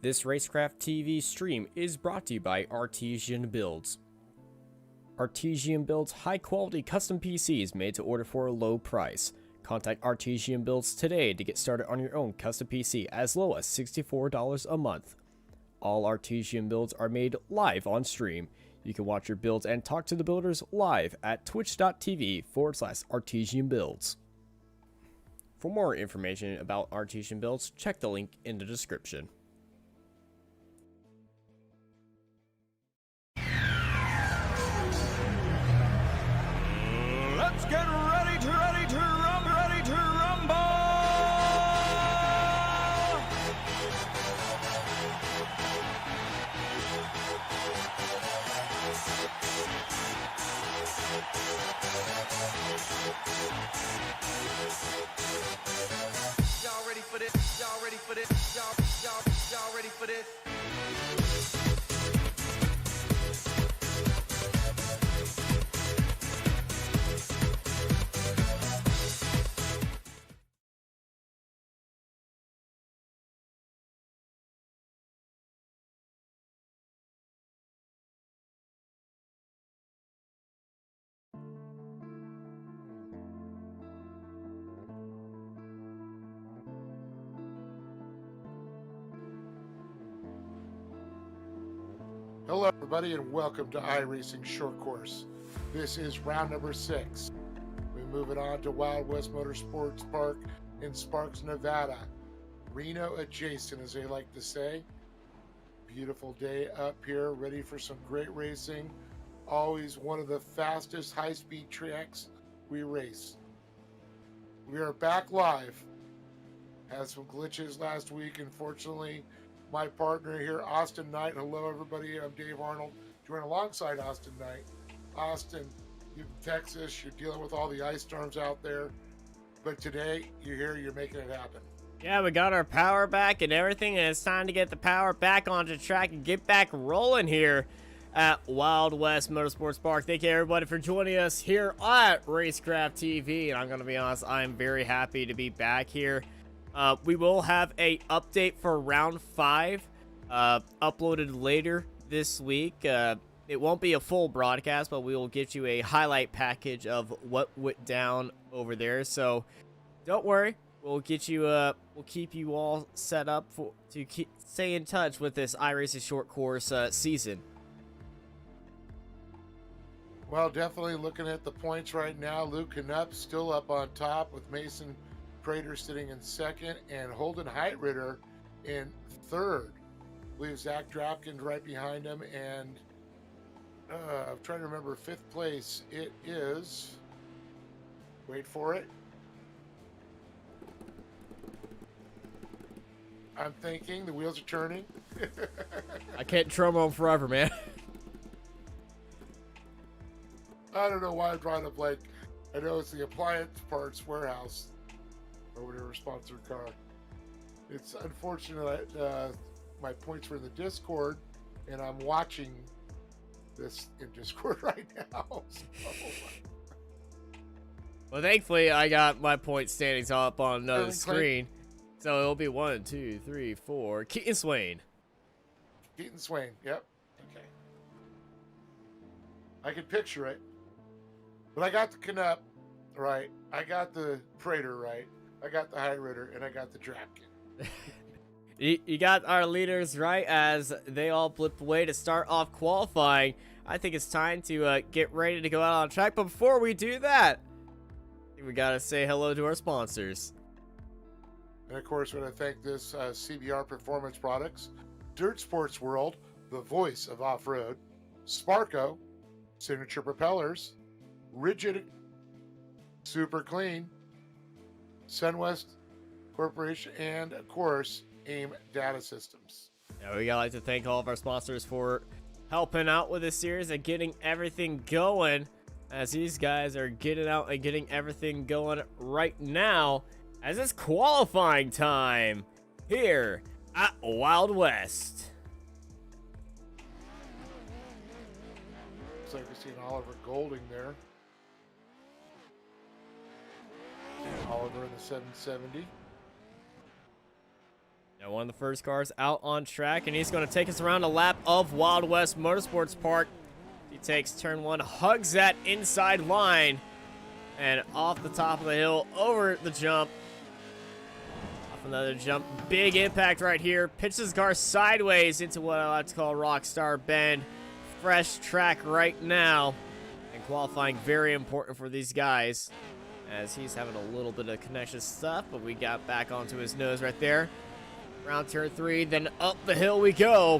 This Racecraft TV stream is brought to you by Artesian Builds. Artesian builds high-quality custom PCs made to order for a low price. Contact Artesian Builds today to get started on your own custom PC as low as $64 a month. All Artesian builds are made live on stream. You can watch your builds and talk to the builders live at twitch.tv/Artesian Builds. For more information about Artesian Builds, check the link in the description. Let's get ready to rumble! Y'all ready for this? Y'all ready for this? Y'all ready for this? Hello everybody and welcome to iRacing Short Course. This is round number 6. We move it on to Wild West Motorsports Park in Sparks, Nevada. Reno adjacent, as they like to say. Beautiful day up here, ready for some great racing. Always one of the fastest high-speed tracks we race. We are back live. Had some glitches last week, unfortunately. My partner here, Austin Knight. Hello, everybody. I'm Dave Arnold, joined alongside Austin Knight. Austin, you're in Texas. You're dealing with all the ice storms out there. But today, you're here. You're making it happen. Yeah, we got our power back and everything, and it's time to get the power back onto track and get back rolling here at Wild West Motorsports Park. Thank you, everybody, for joining us here at Racecraft TV. And I'm going to be honest, I'm very happy to be back here. We will have a update for round 5 uploaded later this week. It won't be a full broadcast, but we will get you a highlight package of what went down over there. So don't worry, we'll get you we'll keep you all set up to stay in touch with this iRacing short course season. Well, definitely looking at the points right now. Luke Knupp still up on top with Mason Prater sitting in second and Holden Heitritter in third. I believe Zach Drapkins right behind him, and I'm trying to remember 5th place. It is, wait for it. I'm thinking the wheels are turning. I can't drum on forever, man. I don't know why I'm drawing a blank. I know it's the Appliance Parts Warehouse or whatever sponsored car. It's unfortunate that my points were in the Discord, and I'm watching this in Discord right now. So. Well, thankfully, I got my point standings up on another screen. So it'll be 1, 2, 3, 4. Keaton Swain. Keaton Swain, yep. Okay. I can picture it. But I got the Knupp right. I got the Prater right. I got the Heitritter, and I got the Drapkin. You got our leaders right as they all blipped away to start off qualifying. I think it's time to get ready to go out on track. But before we do that, I think we got to say hello to our sponsors. And of course, we want to thank this CBR Performance Products, Dirt Sports World, the voice of off-road, Sparco, Signature Propellers, Rigid, Super Clean, Sunwest Corporation, and of course AIM Data Systems. Yeah, we gotta like to thank all of our sponsors for helping out with this series and getting everything going, as these guys are getting out and getting everything going right now as it's qualifying time here at Wild West. Looks like we're seeing Oliver Golding there. Oliver in the 770. And one of the first cars out on track, and he's going to take us around a lap of Wild West Motorsports Park. He takes turn 1, hugs that inside line, and off the top of the hill, over the jump. Off another jump, big impact right here. Pitches his car sideways into what I like to call Rockstar Bend. Fresh track right now, and qualifying very important for these guys, as he's having a little bit of connection stuff, but we got back onto his nose right there. Round turn 3, then up the hill we go.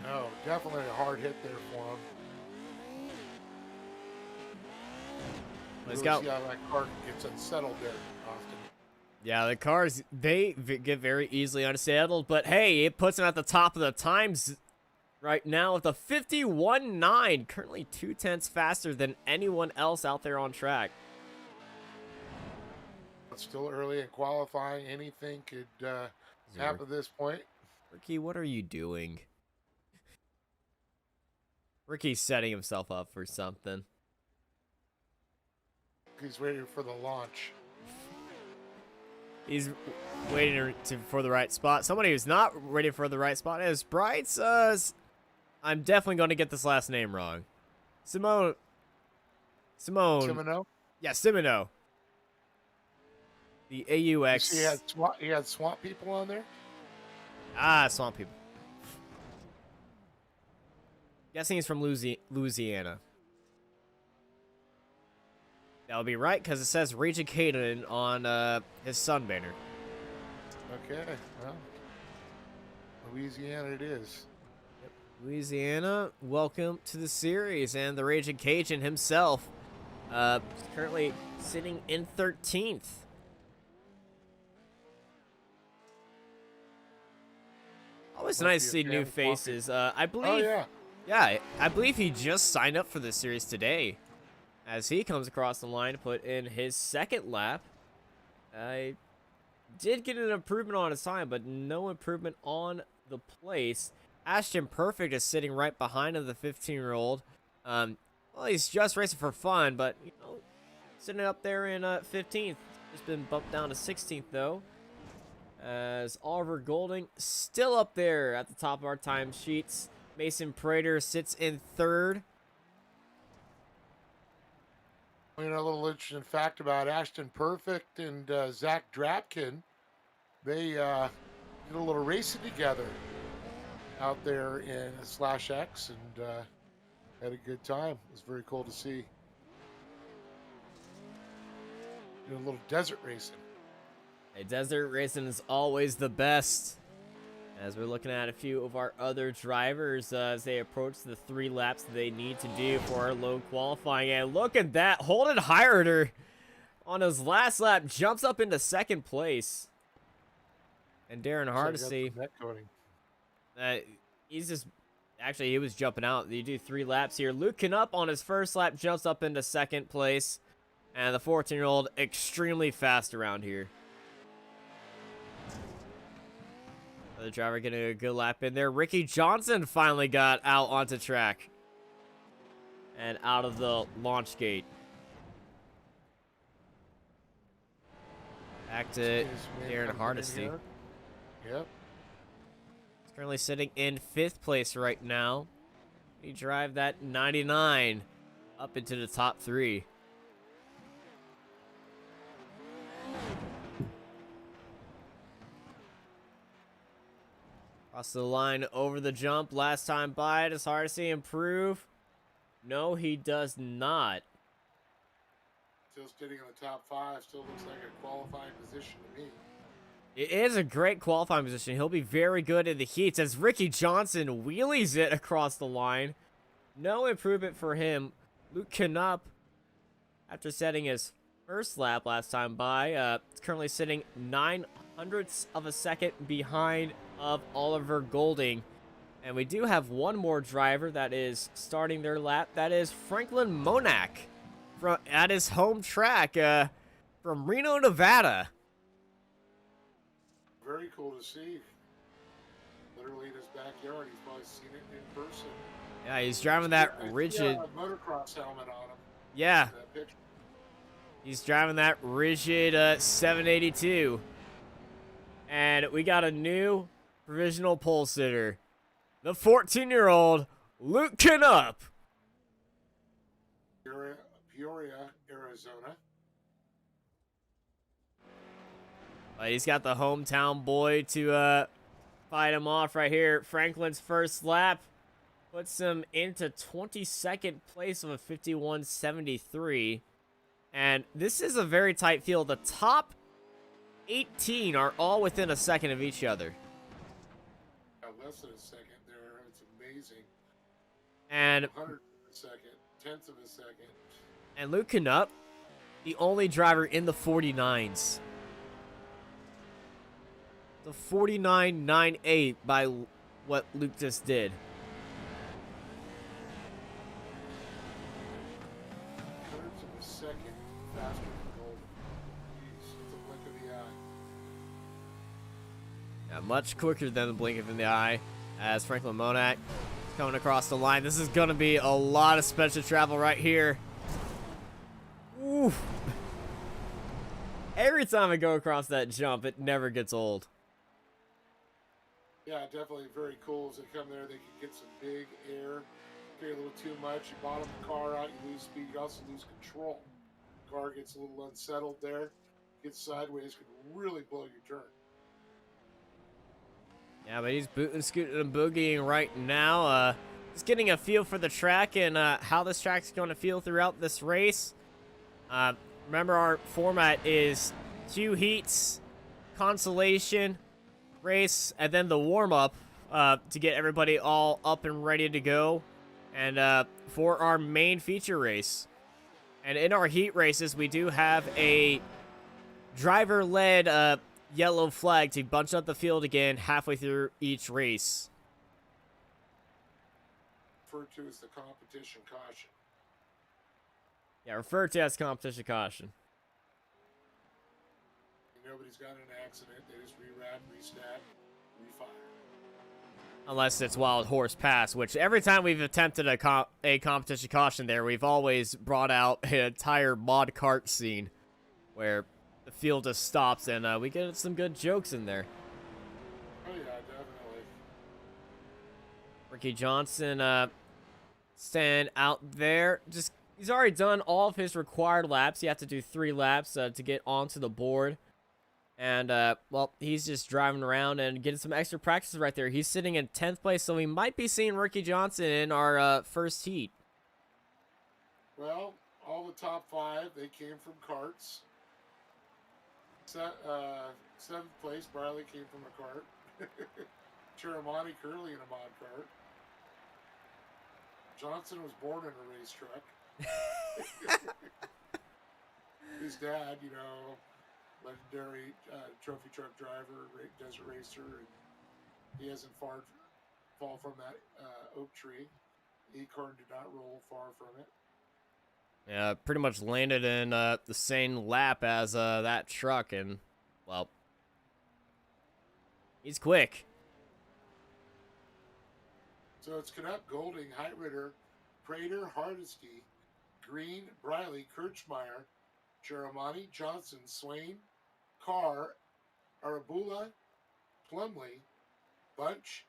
No, definitely a hard hit there for him. Let's Really go. see how that car gets unsettled there often. Yeah, the cars, they get very easily unsettled, but hey, it puts him at the top of the times right now with a 51.9, currently 0.2 faster than anyone else out there on track. It's still early in qualifying. Anything could happen at this point. Ricky, what are you doing? Ricky's setting himself up for something. He's waiting for the launch. He's waiting for the right spot. Somebody who's not waiting for the right spot is Brights. I'm definitely going to get this last name wrong. Simone. Simino? Yeah, Simino. The AUX. He had swamp people on there? Ah, Swamp People. Guessing he's from Louisiana. That would be right, because it says Raging Caden on his sun banner. Okay, well, Louisiana it is. Louisiana, welcome to the series, and the Raging Cajun himself, currently sitting in 13th. Always nice to see new faces. I believe. Oh, yeah. Yeah, I believe he just signed up for this series today, as he comes across the line to put in his second lap. I did get an improvement on his time, but no improvement on the place. Ashton Perfect is sitting right behind him, the 15-year-old. Well, he's just racing for fun, but, you know, sitting up there in 15th. Just been bumped down to 16th, though. As Oliver Golding still up there at the top of our time sheets. Mason Prater sits in 3rd. You know, a little interesting fact about Ashton Perfect and Zach Drapkin. They did a little racing together out there in Slash X, and had a good time. It was very cool to see. Doing a little desert racing. Hey, desert racing is always the best. As we're looking at a few of our other drivers as they approach the 3 laps they need to do for our low qualifying. And look at that. Holden Hierder on his last lap jumps up into 2nd place. And Darren Hardesty, he's just, actually he was jumping out. You do 3 laps here. Luke Knupp on his first lap jumps up into 2nd place. And the 14-year-old extremely fast around here. The driver getting a good lap in there. Ricky Johnson finally got out onto track and out of the launch gate. Back to Darren Hardesty. Yep. He's currently sitting in 5th place right now. He drive that 99 up into the top 3. Across the line over the jump. Last time by. Does Hardesty improve? No, he does not. Still sitting in the top 5. Still looks like a qualifying position to me. It is a great qualifying position. He'll be very good in the heats as Ricky Johnson wheelies it across the line. No improvement for him. Luke Knupp, after setting his first lap last time by, is currently sitting 0.09 of a second behind of Oliver Golding. And we do have one more driver that is starting their lap. That is Franklin Monak at his home track from Reno, Nevada. Very cool to see. Literally in his backyard. He's probably seen it in person. Yeah, he's driving that rigid. Motocross helmet on him. Yeah, That picture. he's driving that rigid 782. And we got a new provisional pole sitter. The 14-year-old Luke Knupp. Peoria, Arizona. He's got the hometown boy to fight him off right here. Franklin's first lap puts him into 22nd place of a 51.73. And this is a very tight field. The top 18 are all within a second of each other. Less than a second there. It's amazing. And 100th of a second, 10th of a second. And Luke Knupp, the only driver in the 49s. The 49.98 by what Luke just did. 100th of a second faster than Golden. Jeez, it's a blink of the eye. Yeah, much quicker than the blink of the eye as Franklin Monak is coming across the line. This is going to be a lot of special travel right here. Oof. Every time I go across that jump, it never gets old. Yeah, definitely very cool. As they come there, they can get some big air. Get a little too much. You bottom the car out, you lose speed. You also lose control. The car gets a little unsettled there. Gets sideways, can really blow your turn. Yeah, but he's booting, scooting, and boogieing right now. Just getting a feel for the track and how this track's going to feel throughout this race. Remember, our format is 2 heats, consolation, race, and then the warm-up to get everybody all up and ready to go. And for our main feature race. And in our heat races, we do have a driver-led yellow flag to bunch up the field again halfway through each race. Referred to as the competition caution. Yeah, referred to as competition caution. Nobody's got in an accident. They just rewrap, restat, refire. Unless it's Wild Horse Pass, which every time we've attempted a competition caution there, we've always brought out an entire mod cart scene where the field just stops and we get some good jokes in there. Oh yeah, definitely. Ricky Johnson stand out there. He's already done all of his required laps. You have to do 3 laps to get onto the board. And, well, he's just driving around and getting some extra practice right there. He's sitting in 10th place, so we might be seeing Ricky Johnson in our first heat. Well, all the top 5, they came from carts. 7th place, Briley came from a cart. Chiramani Curley in a mod cart. Johnson was born in a race truck. His dad, you know, legendary trophy truck driver, desert racer, and he hasn't fall from that oak tree. Acorn did not roll far from it. Yeah, pretty much landed in the same lap as that truck, and, well, he's quick. So it's Knupp, Golding, Heitritter, Prater, Hardesty, Green, Briley, Kirchmeyer, Chiramani, Johnson, Swain, Carr, Arabula, Plumley, Bunch,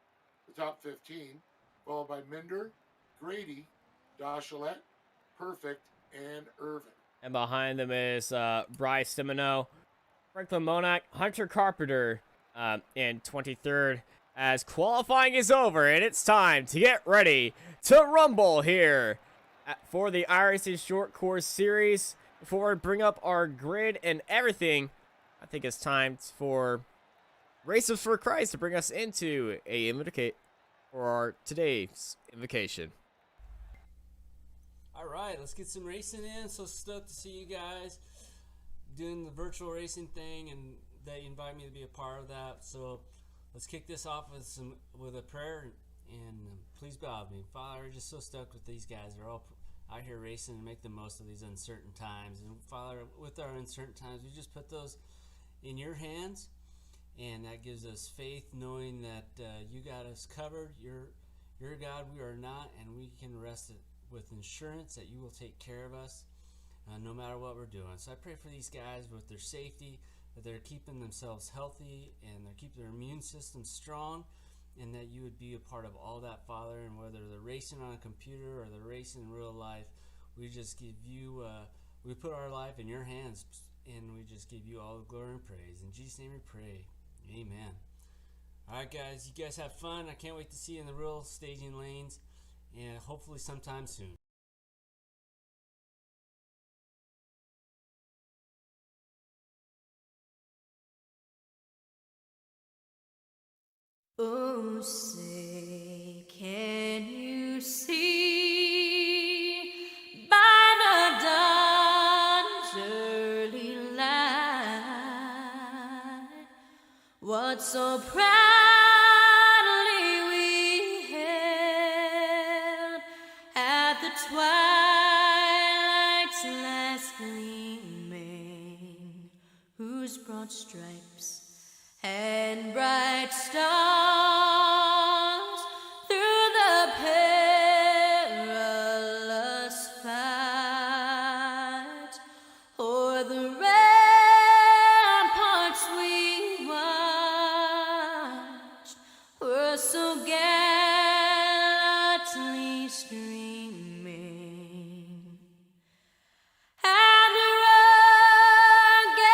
the top 15, followed by Minder, Grady, Dachelet, Perfect, and Irvin. And behind them is Bryce Simoneau, Franklin Monak, Hunter Carpenter in 23rd. As qualifying is over, and it's time to get ready to rumble here for the iRacing Short Course Series. Before we bring up our grid and everything, I think it's time for Races for Christ to bring us into a indicate for our today's invocation. All right, let's get some racing in. So stoked to see you guys doing the virtual racing thing, and they invite me to be a part of that. So let's kick this off with a prayer, and please bow with me. Father, we're just so stoked with these guys. They're all out here racing and make the most of these uncertain times. And Father, with our uncertain times, we just put those in your hands, and that gives us faith, knowing that you got us covered. You're God, we are not, and we can rest with insurance that you will take care of us. no matter what we're doing. So I pray for these guys with their safety, that they're keeping themselves healthy and they're keeping their immune system strong, and that you would be a part of all that, Father. And whether they're racing on a computer or they're racing in real life, we just give you, we put our life in your hands, and we just give you all the glory and praise. In Jesus' name we pray. Amen. All right, guys, you guys have fun. I can't wait to see you in the real staging lanes, and hopefully sometime soon. Oh, say, can you see by the dawn's early light what so proudly we hailed at the twilight's last gleaming, whose broad stripes and bright stars through the perilous fight o'er the ramparts we watched were so gallantly streaming. And the rugged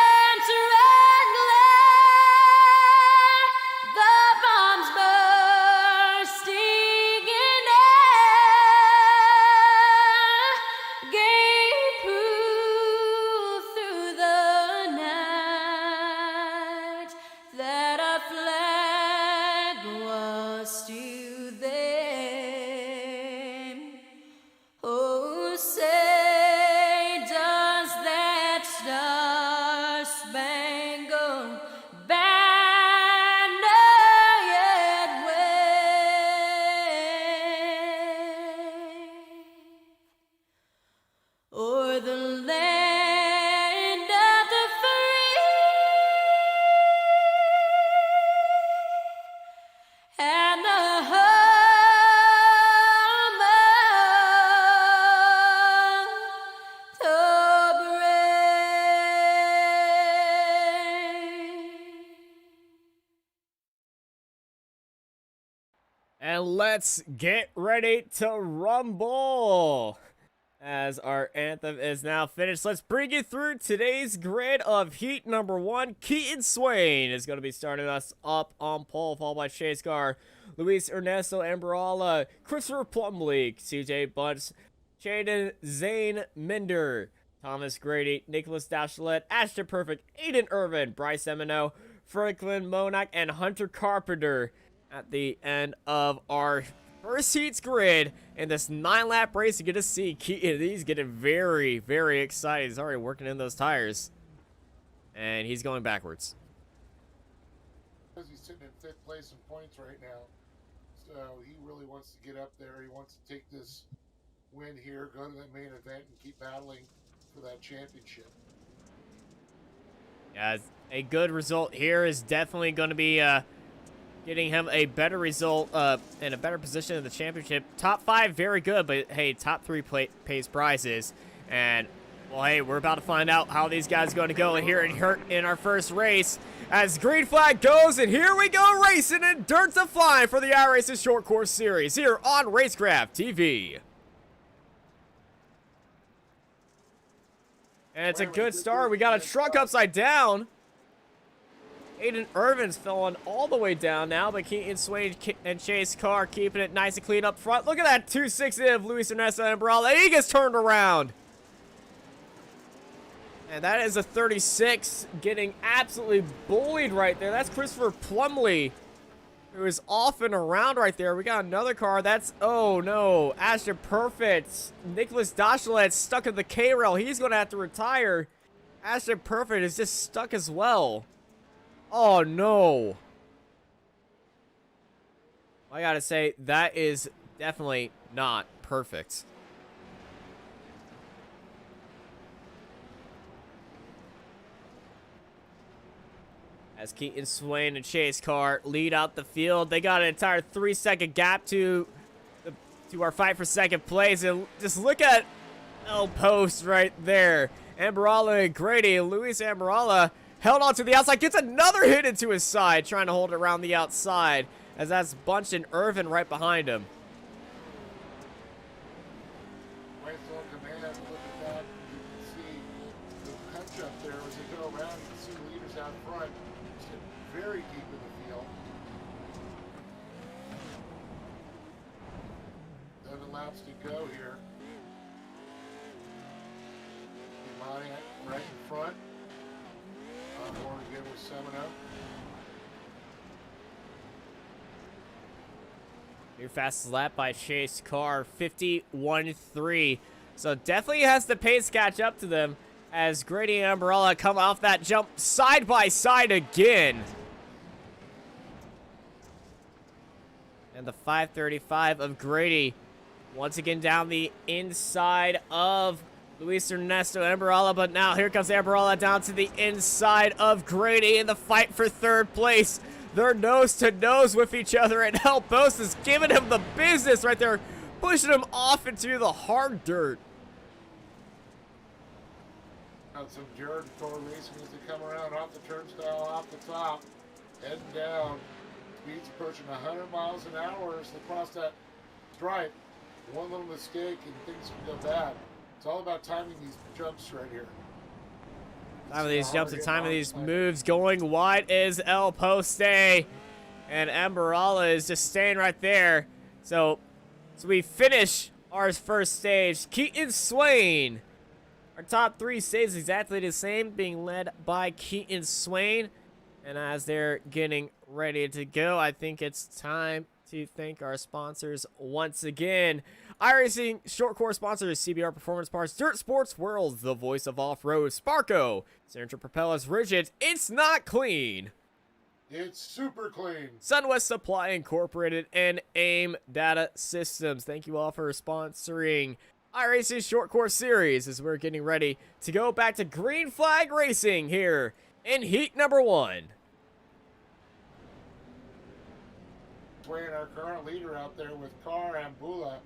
red glare, the bombs bursting in air, gave proof through the night that our flag was still there. Oh, say, does that star-spangled banner yet wave o'er the land of the free and the home of the brave? And let's get ready to rumble. As our anthem is now finished, let's bring you through today's grid of heat number 1. Keaton Swain is going to be starting us up on pole, followed by Chase Carr, Luis Ernesto Ambrala, Christopher Plumley, CJ Bunce, Jaden Zane Minder, Thomas Grady, Nicholas Dachelet, Ashton Perfect, Aiden Irvin, Bryce Emino, Franklin Monak, and Hunter Carpenter at the end of our first heats grid in this 9-lap race. You get to see Keaton. He's getting very, very excited. He's already working in those tires. And he's going backwards. Because he's sitting in 5th place in points right now. So he really wants to get up there. He wants to take this win here, go to the main event, and keep battling for that championship. Yeah, a good result here is definitely going to be getting him a better result and a better position in the championship. Top 5, very good, but hey, top 3 pays prizes. And, well, hey, we're about to find out how these guys are going to go here in our first race. As green flag goes, and here we go racing, and dirt's a flying for the iRacing Short Course Series here on Racecraft TV. And it's a good start. We got a truck upside down. Aiden Irvin's falling all the way down now, but Keaton Swain and Chase Carr keeping it nice and clean up front. Look at that 260 of Luis Ernesto Ambrala. He gets turned around. And that is a 36 getting absolutely bullied right there. That's Christopher Plumley, who is off and around right there. We got another car. That's, oh no, Ashton Perfect. Nicholas Dachelet stuck in the K-rail. He's going to have to retire. Ashton Perfect is just stuck as well. Oh no. I gotta say, that is definitely not perfect. As Keaton Swain and Chase Carr lead out the field, they got an entire 3-second gap to our fight for second place. And just look at El Post right there. Ambarella and Grady. Luis Ambarella held on to the outside. Gets another hit into his side. Trying to hold it around the outside. As that's Bunch and Irvin right behind him. Right on command, look at that. You can see the punch up there as they go around. You can see the leaders out front. Just get very deep in the field. 11 laps to go here. Imani right in front. On board again with Semino. Your fastest lap by Chase Carr, 51.3. So definitely has the pace catch up to them as Grady and Umbrella come off that jump side by side again. And the 535 of Grady once again down the inside of Luis Ernesto Ambarella, but now here comes Ambarella down to the inside of Grady in the fight for third place. They're nose to nose with each other, and El Post is giving him the business right there, pushing him off into the hard dirt. Got some Jared Thor racing as they come around off the turnstile, off the top, heading down. Speed's approaching 100 miles an hour as they cross that stripe. One little mistake and things can go bad. It's all about timing these jumps right here. Time of these jumps and time of these moves. Going wide is El Poste. And Ambarella is just staying right there. So we finish our first stage. Keaton Swain. Our top three stays exactly the same, being led by Keaton Swain. And as they're getting ready to go, I think it's time to thank our sponsors once again. iRacing short course sponsors, CBR Performance Parts, Dirt Sports World, the voice of off-road, Sparco, Center Propellers Rigid, it's not clean. It's super clean. Sunwest Supply Incorporated and AIM Data Systems. Thank you all for sponsoring iRacing short course series as we're getting ready to go back to green flag racing here in heat number 1. Swain, our current leader out there with Carr, Ambula,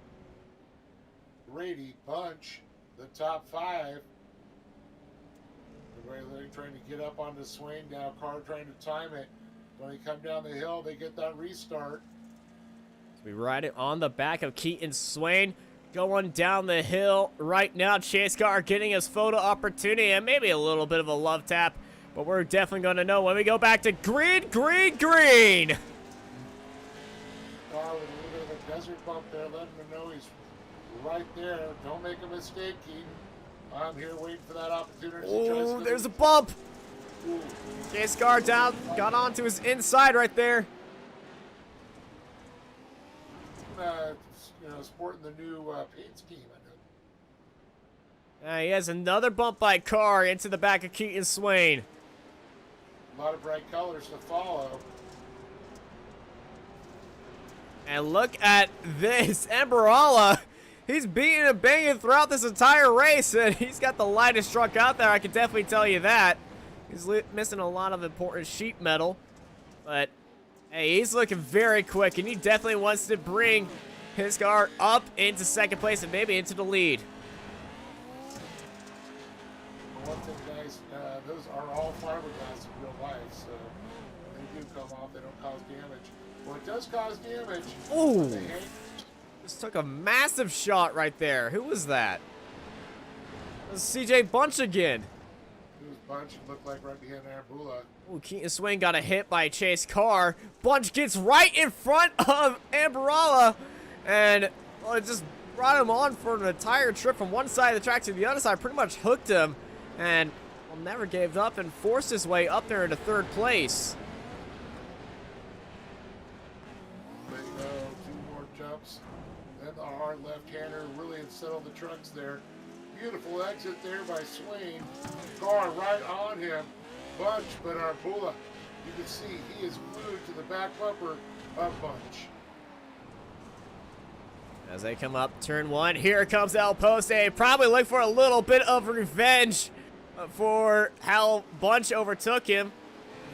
Grady, Bunch, the top 5. Everybody trying to get up onto Swain now. Carr trying to time it. When they come down the hill, they get that restart. We ride it on the back of Keaton Swain. Going down the hill right now. Chase Carr getting his photo opportunity and maybe a little bit of a love tap. But we're definitely going to know when we go back to green. Carr with a little bit of a desert bump there, letting him know he's right there. Don't make a mistake, Keaton. I'm here waiting for that opportunity. Oh, there's a bump. Ooh. Chase Carr down, got onto his inside right there. Sporting the new paint scheme, I know. He has another bump by Carr into the back of Keaton Swain. A lot of bright colors to follow. And look at this, Ambarella. He's beating and banging throughout this entire race, and he's got the lightest truck out there, I can definitely tell you that. He's missing a lot of important sheet metal, but hey, he's looking very quick, and he definitely wants to bring his car up into second place and maybe into the lead. One thing, guys, those are all fiberglass in real life, so they do come off, they don't cause damage. Well, it does cause damage. Ooh. They hang. Just took a massive shot right there. Who was that? It was CJ Bunch again. It was Bunch, it looked like right behind Ambula. Ooh, Keaton Swain got a hit by Chase Carr. Bunch gets right in front of Ambarella, and well, it just brought him on for an entire trip from one side of the track to the other side. Pretty much hooked him, and well, never gave up and forced his way up there into third place. But, two more jumps. Then the hard left-hander really had settled the trucks there. Beautiful exit there by Swain. Carr right on him. Bunch, but Arbula, you can see he is glued to the back bumper of Bunch. As they come up turn 1, here comes El Poste. Probably look for a little bit of revenge for how Bunch overtook him.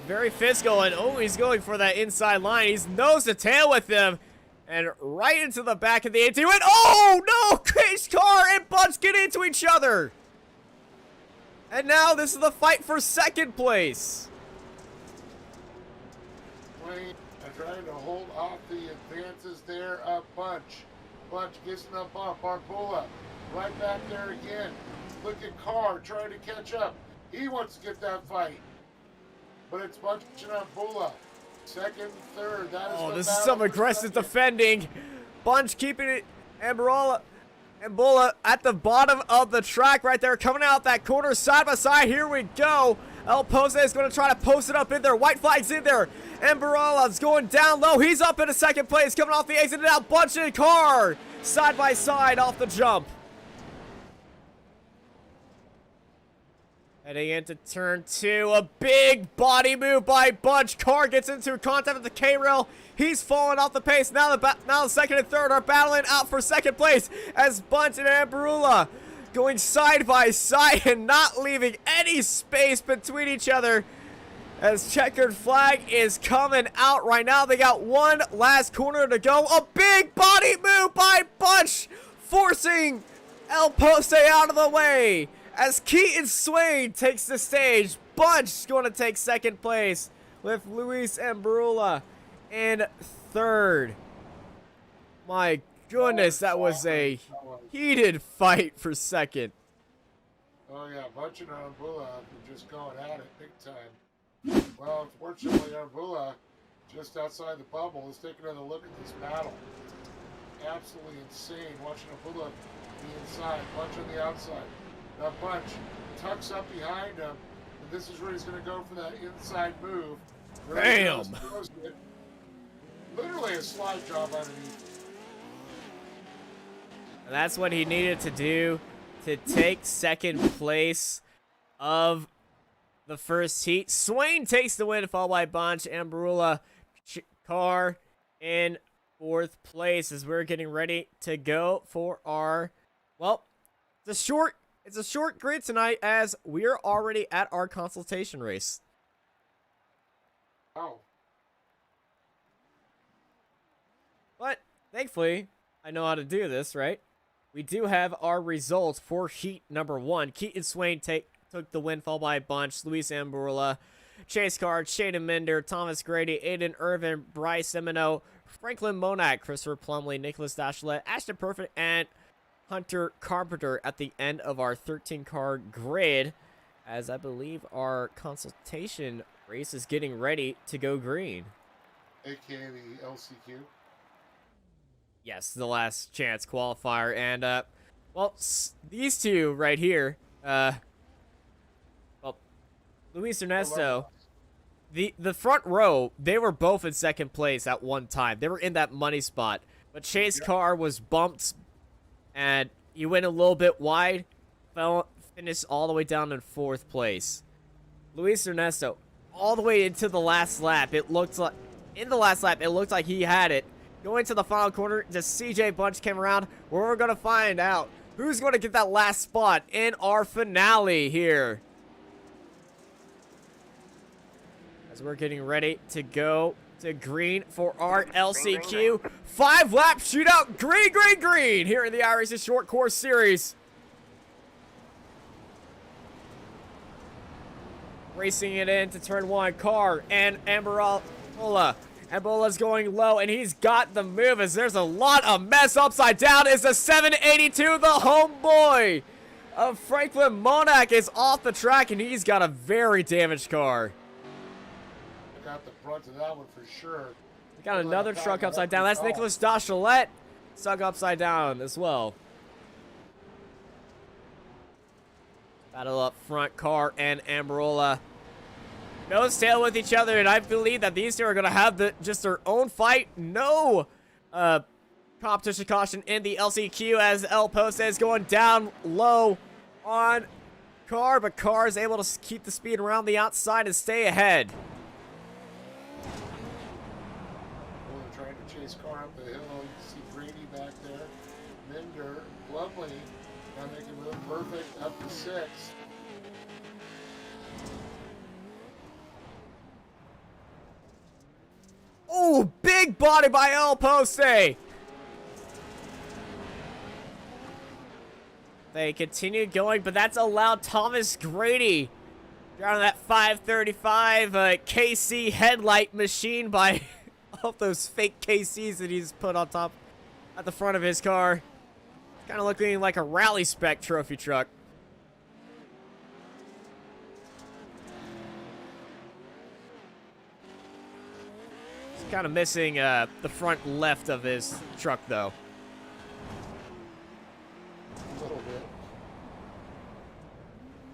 Very physical, and oh, he's going for that inside line. He's nose to tail with him. And right into the back of the 18. And oh no! Chase Car and Bunch get into each other. And now this is the fight for second place. Wayne trying to hold off the advances there of Bunch. Bunch gets in the bump. Barbula right back there again. Look at Carr trying to catch up. He wants to get that fight. But it's Bunch and Barbula. Second, third. That is Oh, the this is battle some for aggressive second. defending. Bunch keeping it. Ambarola at the bottom of the track right there, coming out that corner side by side. Here we go. El Pose is going to try to post it up in there. White flag's in there. Ambarola's going down low. He's up into second place, coming off the exit and out. Bunch and Car side by side off the jump. Heading into turn 2, a big body move by Bunch. Car gets into contact with the K-rail. He's falling off the pace. Now the second and third are battling out for second place as Bunch and Ambarula going side by side and not leaving any space between each other. As checkered flag is coming out right now. They got one last corner to go. A big body move by Bunch, forcing El Poste out of the way. As Keaton Swain takes the stage, Bunch going to take second place with Luis Ambarula in third. My goodness, that was a heated fight for second. Oh yeah, Bunch and Arbula have been just going at it big time. Well, unfortunately, Arbula, just outside the bubble, is taking another look at this battle. Absolutely insane watching Arbula be inside, Bunch on the outside. Now Bunch tucks up behind him, and this is where he's going to go for that inside move. Bam! Literally a slide job underneath. And that's what he needed to do to take second place of the first heat. Swain takes the win, followed by Bunch. Ambarula Car in fourth place as we're getting ready to go for our, well, it's a short grid tonight as we're already at our consultation race. Oh. But thankfully, I know how to do this, right? We do have our results for heat number 1. Keaton Swain took the win, followed by Bunch, Luis Ambarula, Chase Card, Shaden Minder, Thomas Grady, Aiden Irvin, Bryce Semino, Franklin Monak, Christopher Plumley, Nicholas Dachelet, Ashton Perfect, and Hunter Carpenter at the end of our 13-card grid, as I believe our consultation race is getting ready to go green. AKA the LCQ. Yes, the last chance qualifier. And, well, these two right here, well, Luis Ernesto, the front row, they were both in second place at one time. They were in that money spot. But Chase Carr was bumped, and he went a little bit wide, finished all the way down in fourth place. Luis Ernesto, all the way into the last lap, it looked like, he had it. Going to the final corner, just CJ Bunch came around, where we're going to find out who's going to get that last spot in our finale here. As we're getting ready to go to green for our LCQ. 5-lap shootout, green here in the iRacing Short Course Series. Racing it into turn 1, Carr and Ambarula. Ambola's going low, and he's got the move as there's a lot of mess upside down. Is the 782, the homeboy of Franklin Monak is off the track, and he's got a very damaged car. Got the brunt of that one for sure. We got another truck upside down. That's Nicholas Dachelet stuck upside down as well. Battle up front, Carr and Ambarula. Nose tail with each other, and I believe that these two are going to have just their own fight. No competition caution in the LCQ as El Poste is going down low on Carr, but Carr is able to keep the speed around the outside and stay ahead. Trying to chase Carr up the hill. You see Brady back there. Minder, Plumley, now making move perfect up to 6. Oh, big body by El Poste. They continue going, but that's allowed Thomas Grady down that 535 KC headlight machine by all those fake KCs that he's put on top at the front of his car. Kind of looking like a rally spec trophy truck. He's kind of missing the front left of his truck, though. A little bit.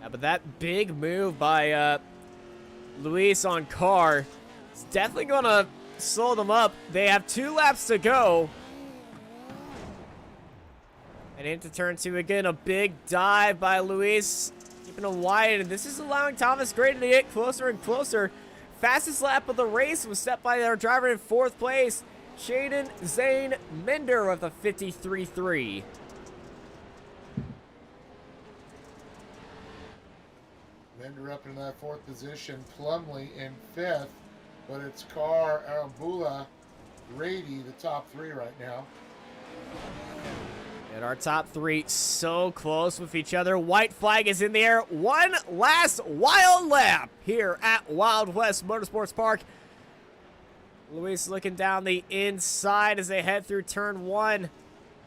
Yeah, but that big move by Luis on car is definitely going to slow them up. They have 2 laps to go. And into turn 2 again, a big dive by Luis, keeping him wide, and this is allowing Thomas Grady to get closer and closer. Fastest lap of the race was set by their driver in 4th place, Shaden Zane Minder with a 53.3. Mender up in that 4th position, Plumley in 5th, but it's Carr, Arambula, Grady, the top 3 right now. And our top 3 so close with each other. White flag is in the air. One last wild lap here at Wild West Motorsports Park. Luis looking down the inside as they head through turn 1.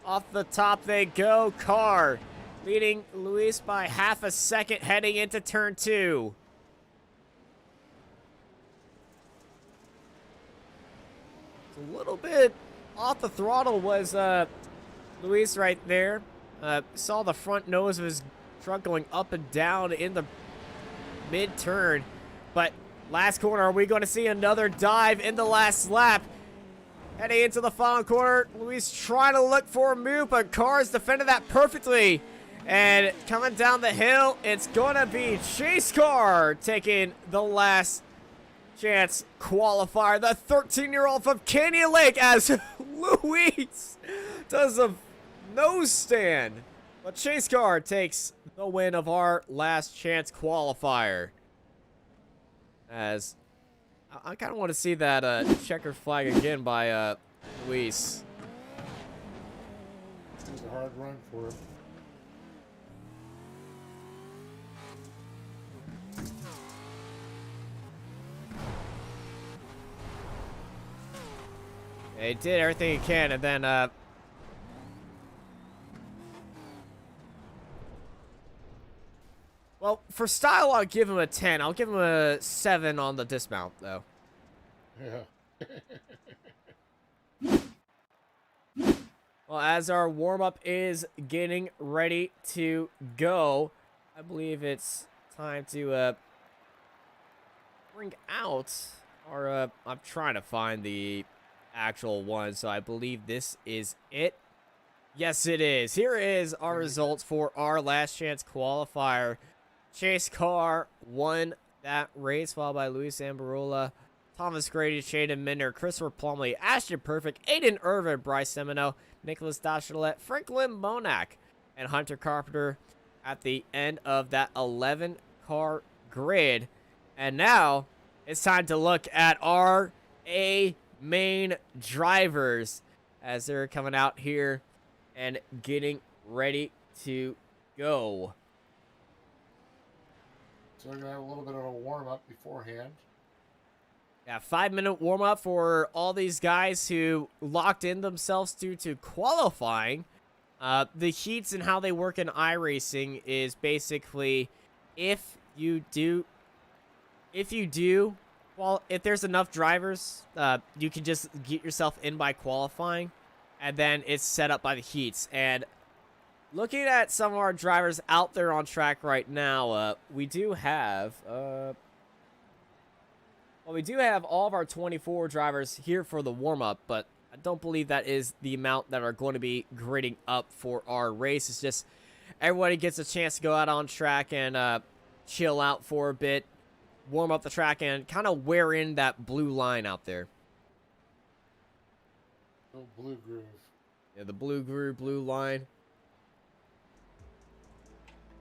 Off the top they go. Carr leading Luis by half a second heading into turn 2. It's a little bit off the throttle was Luis right there. Saw the front nose of his truck going up and down in the mid-turn. But last corner, are we going to see another dive in the last lap? Heading into the final corner, Luis trying to look for a move, but Carr's defended that perfectly. And coming down the hill, it's going to be Chase Carr taking the last chance qualifier. The 13-year-old from Canyon Lake as Luis does a nose stand. But Chase Carr takes the win of our last chance qualifier. As I kind of want to see that checkered flag again by Luis. It was a hard run for him. He did everything he can, and then well, for style, I'll give him a 10. I'll give him a 7 on the dismount, though. Yeah. Well, as our warm-up is getting ready to go, I believe it's time to bring out our, I'm trying to find the actual one, so I believe this is it. Yes, it is. Here is our results for our last chance qualifier. Chase Carr won that race, followed by Luis Ambarola, Thomas Grady, Shaden Minder, Christopher Plumley, Ashton Perfect, Aiden Irvin, Bryce Semino, Nicholas Dachelet, Franklin Monak, and Hunter Carpenter at the end of that 11-car grid. And now it's time to look at our main drivers as they're coming out here and getting ready to go. So we're going to have a little bit of a warm-up beforehand. Yeah, 5-minute warm-up for all these guys who locked in themselves due to qualifying. The heats and how they work in iRacing is basically if there's enough drivers, you can just get yourself in by qualifying, and then it's set up by the heats. And looking at some of our drivers out there on track right now, we do have all of our 24 drivers here for the warm-up, but I don't believe that is the amount that are going to be gridding up for our race. It's just everybody gets a chance to go out on track and chill out for a bit, warm up the track, and kind of wear in that blue line out there. Oh, blue groove. Yeah, the blue groove, blue line.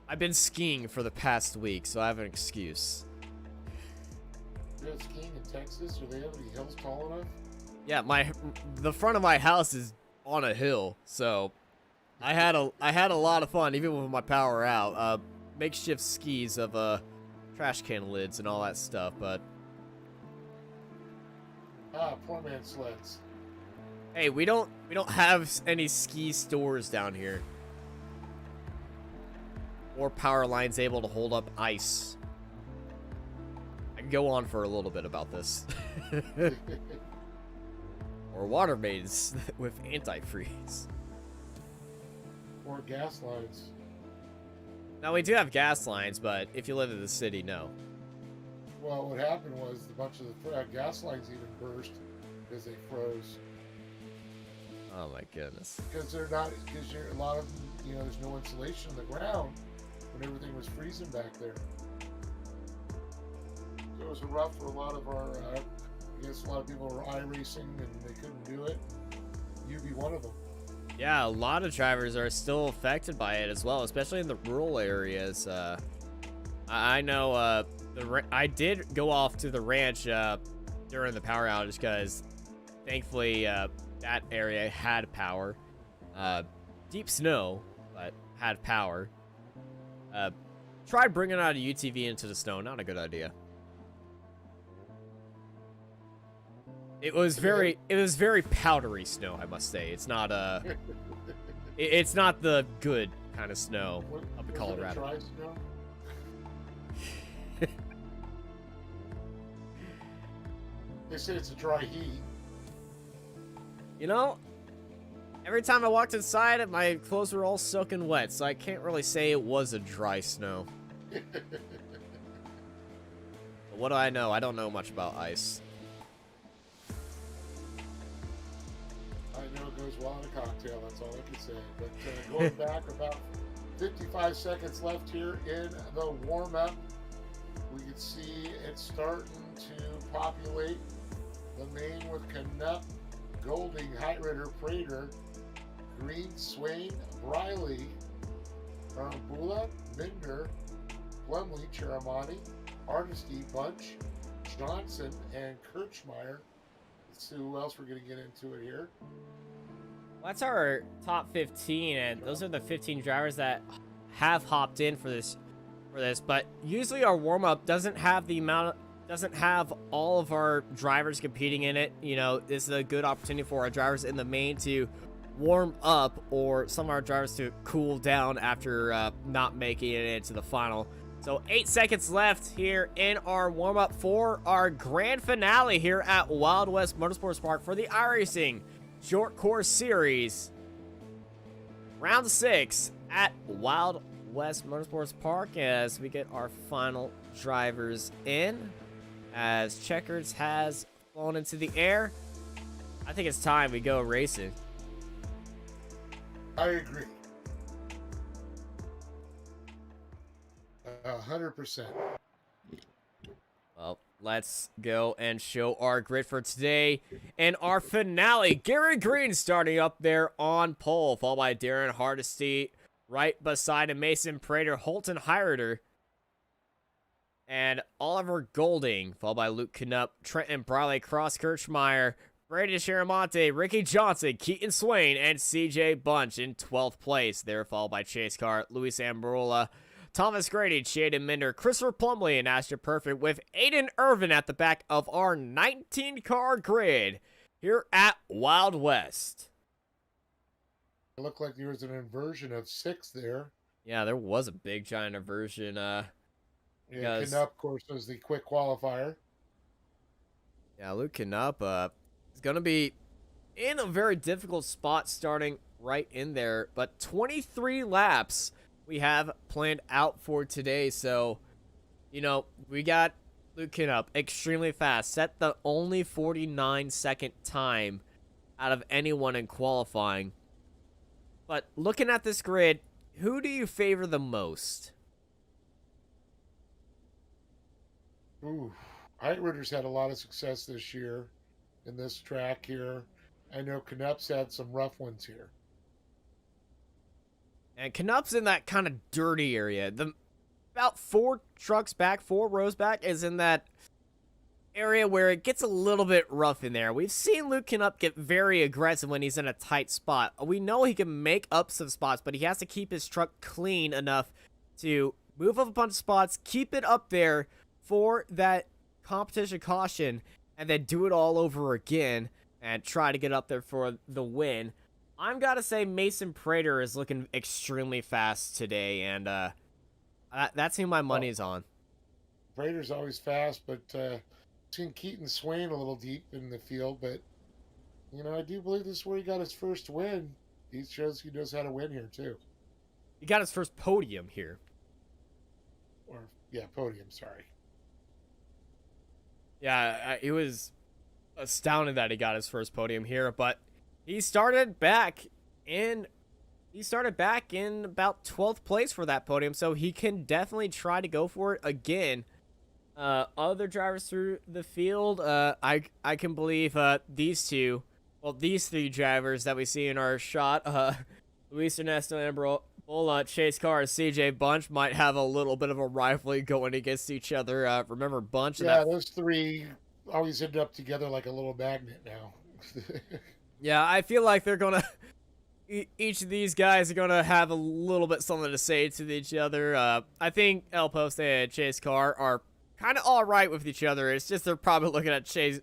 I've been skiing for the past week, so I have an excuse. You go skiing in Texas? Are they have any hills tall enough? Yeah, the front of my house is on a hill, so I had a lot of fun even with my power out. Makeshift skis of trash can lids and all that stuff, but Poor man sleds. hey, we don't have any ski stores down here. Or power lines able to hold up ice. I can go on for a little bit about this. Or water mains with antifreeze. Or gas lines. Now, we do have gas lines, but if you live in the city, no. Well, what happened was a bunch of the gas lines even burst because they froze. Oh my goodness. Because a lot of, there's no insulation in the ground when everything was freezing back there. So it was rough for a lot of our, I guess a lot of people were iRacing and they couldn't do it. You be one of them. Yeah, a lot of drivers are still affected by it as well, especially in the rural areas. I know I did go off to the ranch during the power outage because thankfully that area had power. Deep snow, but had power. Tried bringing out a UTV into the snow. Not a good idea. It was very powdery snow, I must say. It's not it's not the good kind of snow up in Colorado. Dry snow? They say it's a dry heat. You know, every time I walked inside, my clothes were all soaking wet, so I can't really say it was a dry snow. But what do I know? I don't know much about ice. I know it goes well in a cocktail, that's all I can say. But going back, about 55 seconds left here in the warm-up. We can see it's starting to populate the main with Knupp, Golding, Heitritter, Prater, Green, Swain, Briley, Bula, Minder, Plumley, Cheramani, Artisty, Bunch, Johnson, and Kirchmeyer. Let's see who else we're going to get into it here. Well, that's our top 15, and those are the 15 drivers that have hopped in for this. But usually our warm-up doesn't have all of our drivers competing in it. You know, this is a good opportunity for our drivers in the main to warm up, or some of our drivers to cool down after not making it into the final. So 8 seconds left here in our warm-up for our grand finale here at Wild West Motorsports Park for the iRacing Short Course Series. Round 6 at Wild West Motorsports Park as we get our final drivers in. As Checkers has flown into the air, I think it's time we go racing. I agree. 100%. Well, let's go and show our grid for today. And our finale, Gary Green starting up there on pole, followed by Darren Hardesty right beside him, Mason Prater, Holton Heireter, and Oliver Golding, followed by Luke Knupp, Trenton Briley, Cross Kirchmeyer, Brady Sharamonte, Ricky Johnson, Keaton Swain, and CJ Bunch in 12th place. They're followed by Chase Carr, Luis Ambarola, Thomas Grady, Shaden Minder, Christopher Plumley, and Asher Perfect, with Aiden Irvin at the back of our 19-car grid here at Wild West. It looked like there was an inversion of 6 there. Yeah, there was a big giant inversion. Yeah, Because- Knupp, of course, was the quick qualifier. Yeah, Luke Knupp is going to be in a very difficult spot starting right in there. But 23 laps we have planned out for today. So, you know, we got Luke Knupp extremely fast. Set the only 49-second time out of anyone in qualifying. But looking at this grid, who do you favor the most? Ooh, Heitritter's had a lot of success this year in this track here. I know Knupp's had some rough ones here. And Knupp's in that kind of dirty area. About 4 trucks back, 4 rows back is in that area where it gets a little bit rough in there. We've seen Luke Knupp get very aggressive when he's in a tight spot. We know he can make up some spots, but he has to keep his truck clean enough to move up a bunch of spots, keep it up there for that competition caution, and then do it all over again and try to get up there for the win. I'm gotta say Mason Prater is looking extremely fast today, and that's who my money's on. Prater's always fast, but seen Keaton swaying a little deep in the field, but you know, I do believe this is where he got his first win. He shows he knows how to win here too. He got his first podium here. Or yeah, podium, sorry. Yeah, it was astounding that he got his first podium here, but he started back in about 12th place for that podium, so he can definitely try to go for it again. Other drivers through the field, I can believe these three drivers that we see in our shot, Luis Ernesto Ambrola, Chase Carr, CJ Bunch might have a little bit of a rivalry going against each other. Remember Bunch? Yeah, those three always end up together like a little magnet now. Yeah, I feel like they're gonna. Each of these guys are gonna have a little bit something to say to each other. I think El Poste and Chase Carr are kind of all right with each other. It's just they're probably looking at CJ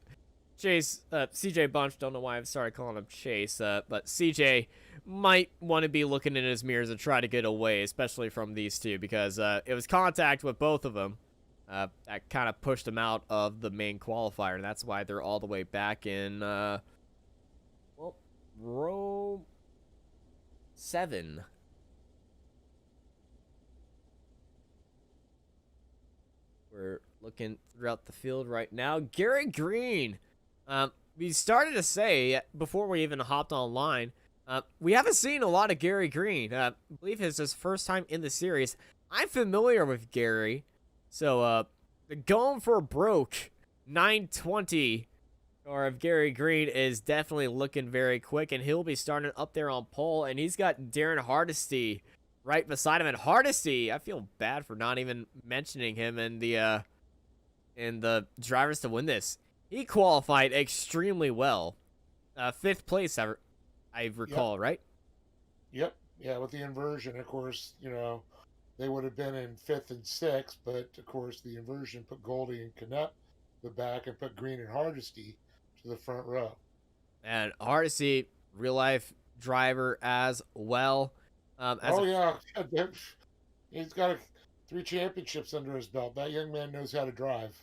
Bunch. Don't know why I've started calling him Chase, but CJ might want to be looking in his mirrors and try to get away, especially from these two, because it was contact with both of them that kind of pushed them out of the main qualifier, and that's why they're all the way back in row 7. We're looking throughout the field right now. Gary Green. We started to say before we even hopped online, we haven't seen a lot of Gary Green. I believe it's his first time in the series. I'm familiar with Gary, so the going for broke 920 or of Gary Green is definitely looking very quick, and he'll be starting up there on pole, and he's got Darren Hardesty right beside him. And Hardesty, I feel bad for not even mentioning him in the drivers to win this. He qualified extremely well. 5th place, I recall, Yep. right? Yep. Yeah, with the inversion, of course, you know, they would have been in 5th and 6th, but of course the inversion put Goldie and Knupp the back and put Green and Hardesty to the front row. And Hardesty, real life driver as well. Yeah, he's got 3 championships under his belt. That young man knows how to drive.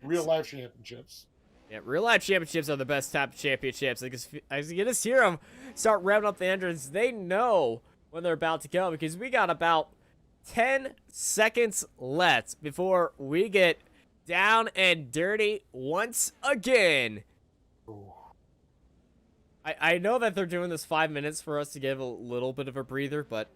Real life championships. Yeah, real life championships are the best type of championships. Because as you just hear them start revving up the engines, they know when they're about to go, because we got about 10 seconds left before we get down and dirty once again. Ooh. I know that they're doing this 5 minutes for us to give a little bit of a breather, but,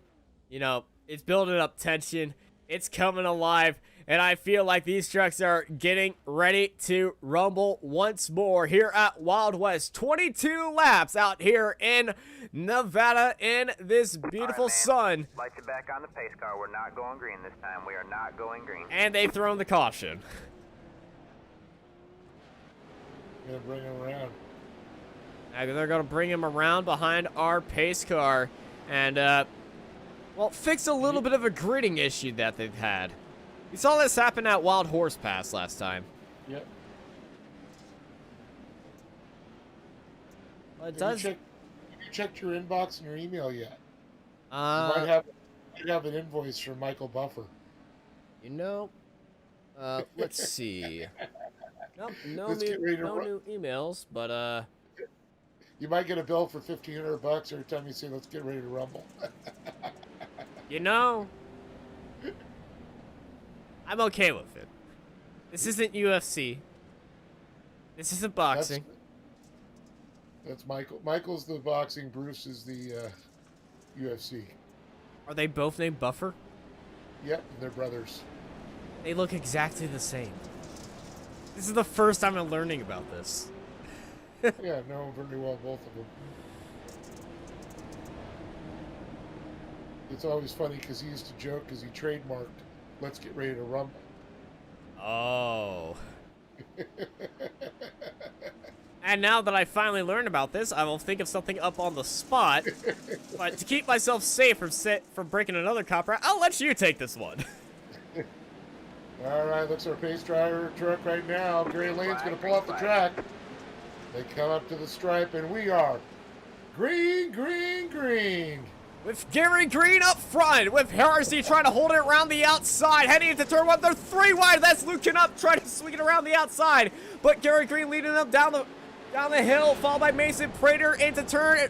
you know, it's building up tension. It's coming alive, and I feel like these trucks are getting ready to rumble once more here at Wild West. 22 laps out here in Nevada in this beautiful sun. Light you back on the pace car. We're not going green this time. We are not going green. And they've thrown the caution. Gonna bring him around. And they're going to bring him around behind our pace car and, well, fix a little bit of a gridding issue that they've had. We saw this happen at Wild Horse Pass last time. Yep. Well, it does. Have you checked your inbox and your email yet? You Uh, might have an invoice from Michael Buffer. you know, let's see. Nope, no Let's get ready to new emails, but, You might get a bill for $1,500 every time you say, "Let's get ready to rumble." you know, I'm okay with it. This isn't UFC. This isn't boxing. That's Michael. Michael's the boxing. Bruce is the UFC. Are they both named Buffer? Yep, they're brothers. They look exactly the same. This is the first time I'm learning about this. Yeah, know very well both of them. It's always funny because he used to joke because he trademarked "Let's get ready to rumble." Oh. And now that I finally learned about this, I will think of something up on the spot. But to keep myself safe from breaking another copper, I'll let you take this one. All right, looks our pace driver truck right now. Gray Lane's going to pull off the track. They come up to the stripe, and we are green, green, green. With Gary Green up front, with Heresy trying to hold it around the outside, heading into turn one. They're 3 wide. That's Luke Knupp trying to swing it around the outside. But Gary Green leading them down the hill, followed by Mason Prater into turn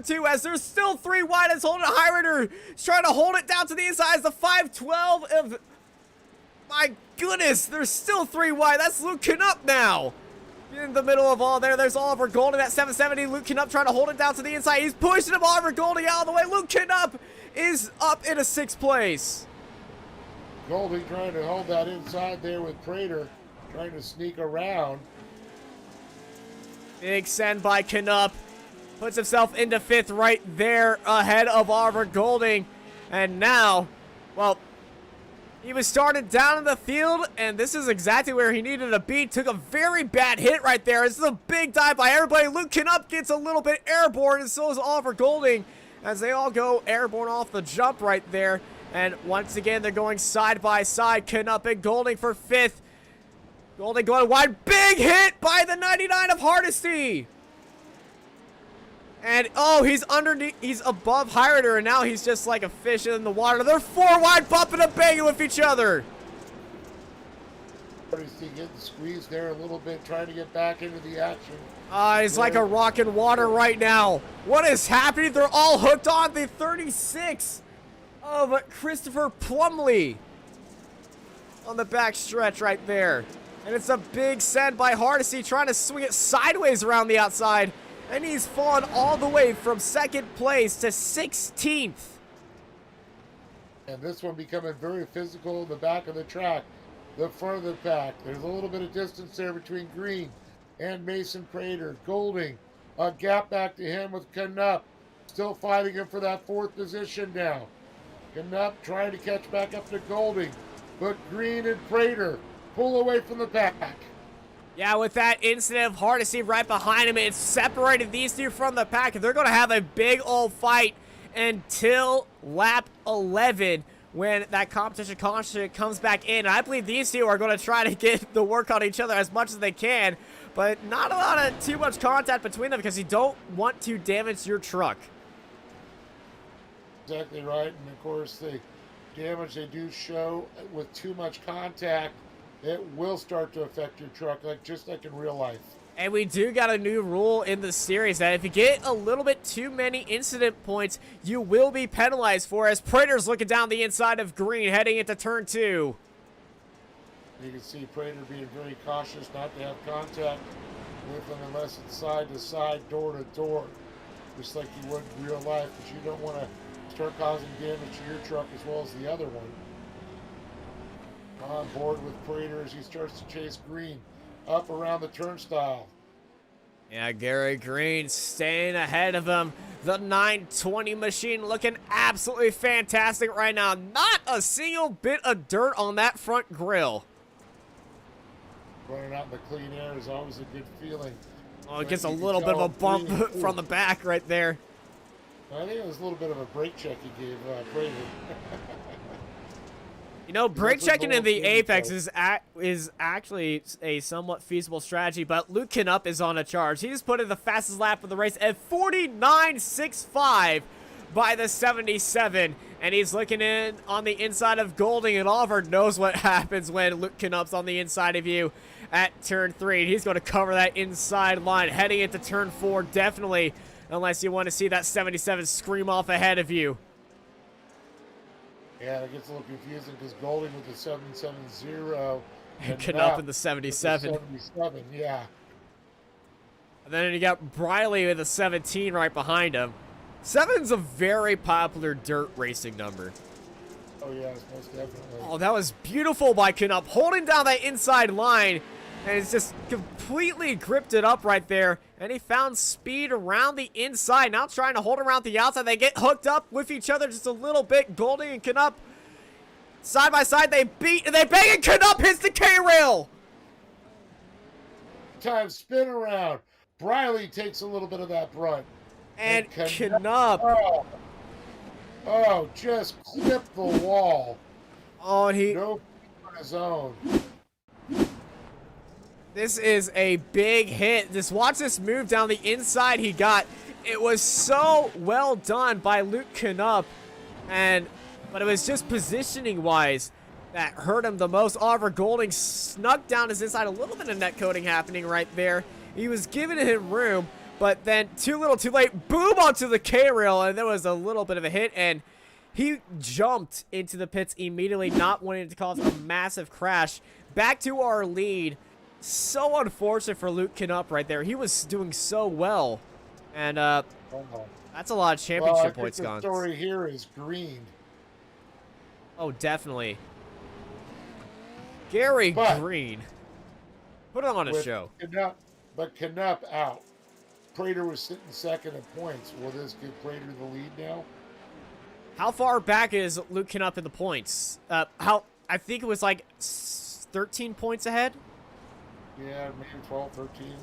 2, as there's still 3 wide as Holden Highlander is trying to hold it down to the inside as the 512 of... My goodness, there's still 3 wide. That's Luke Knupp now. In the middle of all there's Oliver Golding at 770. Luke Knupp trying to hold it down to the inside. He's pushing him. Oliver Golding out of the way. Luke Knupp is up in a 6th place. Golding trying to hold that inside there with Prater, trying to sneak around. Big send by Knupp. Puts himself into 5th right there ahead of Oliver Golding. And now, well, he was started down in the field, and this is exactly where he needed to be. Took a very bad hit right there. This is a big dive by everybody. Luke Knupp gets a little bit airborne, and so is Oliver Golding, as they all go airborne off the jump right there. And once again, they're going side by side. Knupp and Golding for 5th. Golding going wide. Big hit by the 99 of Hardesty. And, oh, he's underneath, he's above Highlander, and now he's just like a fish in the water. They're 4 wide, bumping and banging with each other. Hardesty getting squeezed there a little bit, trying to get back into the action. He's like a rock in water right now. What is happening? They're all hooked on the 36 of Christopher Plumley on the back stretch right there. And it's a big send by Hardesty, trying to swing it sideways around the outside. And he's fallen all the way from 2nd place to 16th. And this one becoming very physical in the back of the track, the front of the pack. There's a little bit of distance there between Green and Mason Prater. Golding, a gap back to him with Knupp. Still fighting him for that 4th position now. Knupp trying to catch back up to Golding. But Green and Prater pull away from the pack. Yeah, with that incident of Hardesty right behind him, it's separated these 2 from the pack. They're going to have a big old fight until lap 11 when that competition comes back in. I believe these 2 are going to try to get the work on each other as much as they can, but not a lot of too much contact between them because you don't want to damage your truck. Exactly right, and of course the damage they do show with too much contact, it will start to affect your truck, just like in real life. And we do got a new rule in the series that if you get a little bit too many incident points, you will be penalized for, as Prater's looking down the inside of Green, heading into turn 2. You can see Prater being very cautious not to have contact with them unless it's side to side, door to door, just like you would in real life, because you don't want to start causing damage to your truck as well as the other one. On board with Prater as he starts to chase Green up around the turnstile. Yeah, Gary Green staying ahead of him. The 920 machine looking absolutely fantastic right now. Not a single bit of dirt on that front grille. Running out in the clean air is always a good feeling. Oh, it gets a little bit of a bump from the back right there. I think it was a little bit of a brake check he gave Prater. You know, brake checking in the Apex is actually a somewhat feasible strategy, but Luke Knupp is on a charge. He just put in the fastest lap of the race at 49.65 by the 77, and he's looking in on the inside of Golding, and Oliver knows what happens when Luke Knupp's on the inside of you at turn 3. He's going to cover that inside line heading into turn 4, definitely, unless you want to see that 77 scream off ahead of you. Yeah, it gets a little confusing because Golding with the 770 and Knupp in the 77. 77, yeah. And then you got Briley with a 17 right behind him. 7's a very popular dirt racing number. Oh, yes, most definitely. Oh, that was beautiful by Knupp, holding down that inside line, and it's just completely gripped it up right there. And he found speed around the inside, now trying to hold around the outside. They get hooked up with each other just a little bit. Golding and Knupp, side by side, they bang, and Knupp hits the K-rail. time spin around. Briley takes a little bit of that brunt. And Knupp, Knupp. just clipped the wall. Oh, he. No on his own. This is a big hit. Just watch this move down the inside he got. It was so well done by Luke Knupp. But it was just positioning wise that hurt him the most. Oliver Golding snuck down his inside. A little bit of net coding happening right there. He was giving him room, but then too little too late. Boom onto the K-rail, and there was a little bit of a hit, and he jumped into the pits immediately, not wanting to cause a massive crash. Back to our lead. So unfortunate for Luke Knupp right there. He was doing so well. And that's a lot of championship points gone. The story here is green. Oh, definitely. Gary Green. Put him on a show. But Knupp out. Prater was sitting second in points. Will this give Prater the lead now? How far back is Luke Knupp in the points? I think it was like 13 points ahead. Yeah, maybe 12, 13.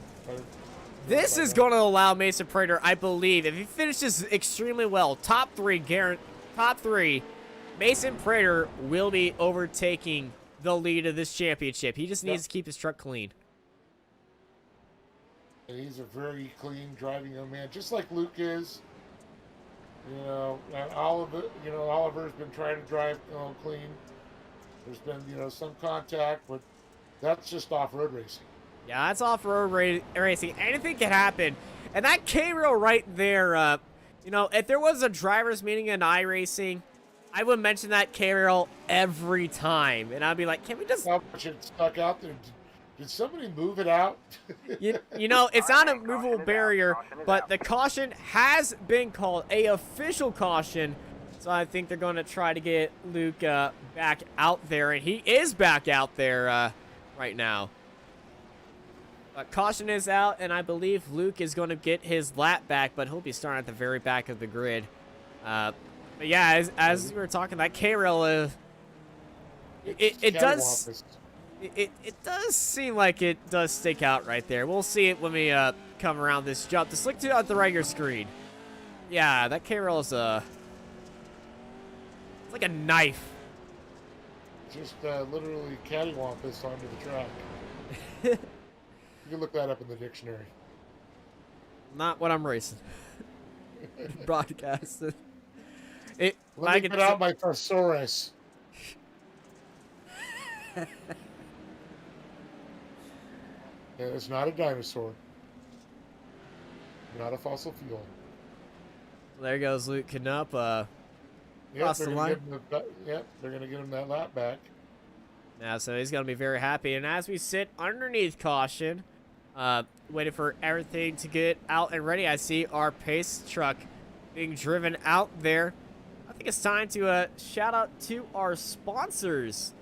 This is going to allow Mason Prater, I believe, if he finishes extremely well, top three, Mason Prater will be overtaking the lead of this championship. He just needs to keep his truck clean. And he's a very clean driving young man, just like Luke is. You know, and Oliver's been trying to drive clean. There's been, some contact, but that's just off-road racing. Yeah, that's off-road racing. Anything can happen. And that K-rail right there, if there was a driver's meeting in iRacing, I would mention that K-rail every time. And I'd be like, can we just... How much it stuck out there? Did somebody move it out? It's not a movable barrier, but the caution has been called, a official caution. So I think they're going to try to get Luke back out there. And he is back out there right now. Caution is out, and I believe Luke is going to get his lap back, but he'll be starting at the very back of the grid. But yeah, as we were talking, that K-rail, it does seem like it does stick out right there. We'll see it when we come around this jump. Just look at the regular screen. Yeah, that K-rail is it's like a knife. Just literally cattywampus onto the track. You can look that up in the dictionary. Not what I'm racing. Broadcasted. Let me put out my thesaurus. Yeah, it's not a dinosaur. Not a fossil fuel. There goes Luke Knupp. Yep, they're going to get him that lap back. Yeah, so he's going to be very happy. And as we sit underneath caution, waiting for everything to get out and ready, I see our pace truck being driven out there. I think it's time to shout out to our sponsors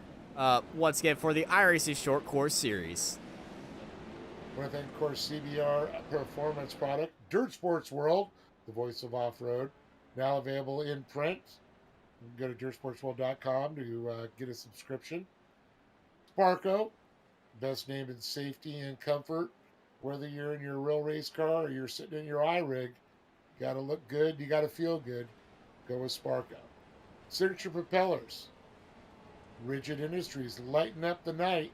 once again for the iRacing Short Course Series. I want to thank, of course, CBR Performance Product, Dirt Sports World, the voice of off-road, now available in print. You can go to dirtsportsworld.com to get a subscription. Sparco, best name in safety and comfort. Whether you're in your real race car or you're sitting in your iRig, you got to look good, you got to feel good. Go with Sparco. Signature Propellers. Rigid Industries, lighten up the night.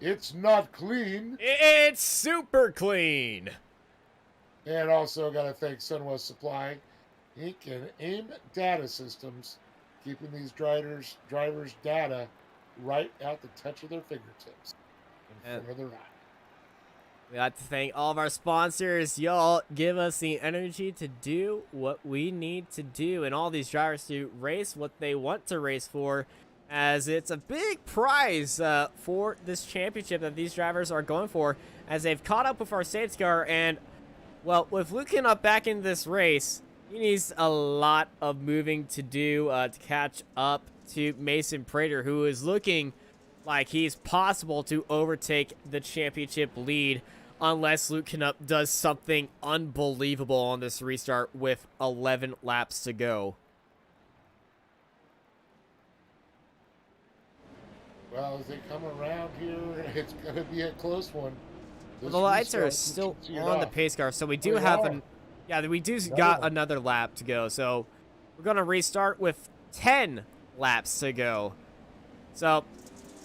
It's not clean. It's super clean. And also got to thank Sunwest Supply, Inc. and AIM Data Systems, keeping these drivers' data right at the touch of their fingertips in front of their eye. We like to thank all of our sponsors. Y'all give us the energy to do what we need to do, and all these drivers to race what they want to race for, as it's a big prize for this championship that these drivers are going for, as they've caught up with our safety car. And, well, with Luke Knupp back in this race, he needs a lot of moving to do to catch up to Mason Prater, who is looking like he's possible to overtake the championship lead unless Luke Knupp does something unbelievable on this restart with 11 laps to go. Well, as they come around here, it's going to be a close one. Well, the lights are still on the pace car, so we do have an... Yeah, we do got another lap to go, so we're going to restart with 10 laps to go. So,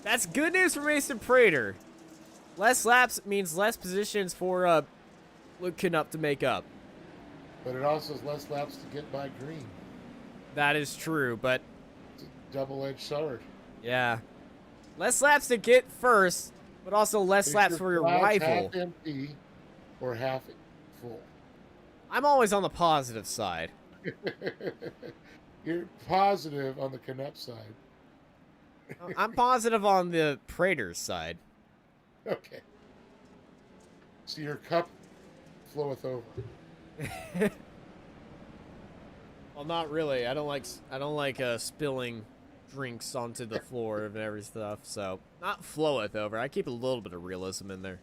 that's good news for Mason Prater. Less laps means less positions for Luke Knupp to make up. But it also is less laps to get by green. That is true, but... It's a double-edged sword. Yeah. Less laps to get first, but also less laps for your rival. Half empty or half full. I'm always on the positive side. You're positive on the Knupp side. I'm positive on the Prater's side. Okay. So your cup floweth over. Well, not really. I don't like spilling drinks onto the floor and every stuff. So not floweth over. I keep a little bit of realism in there.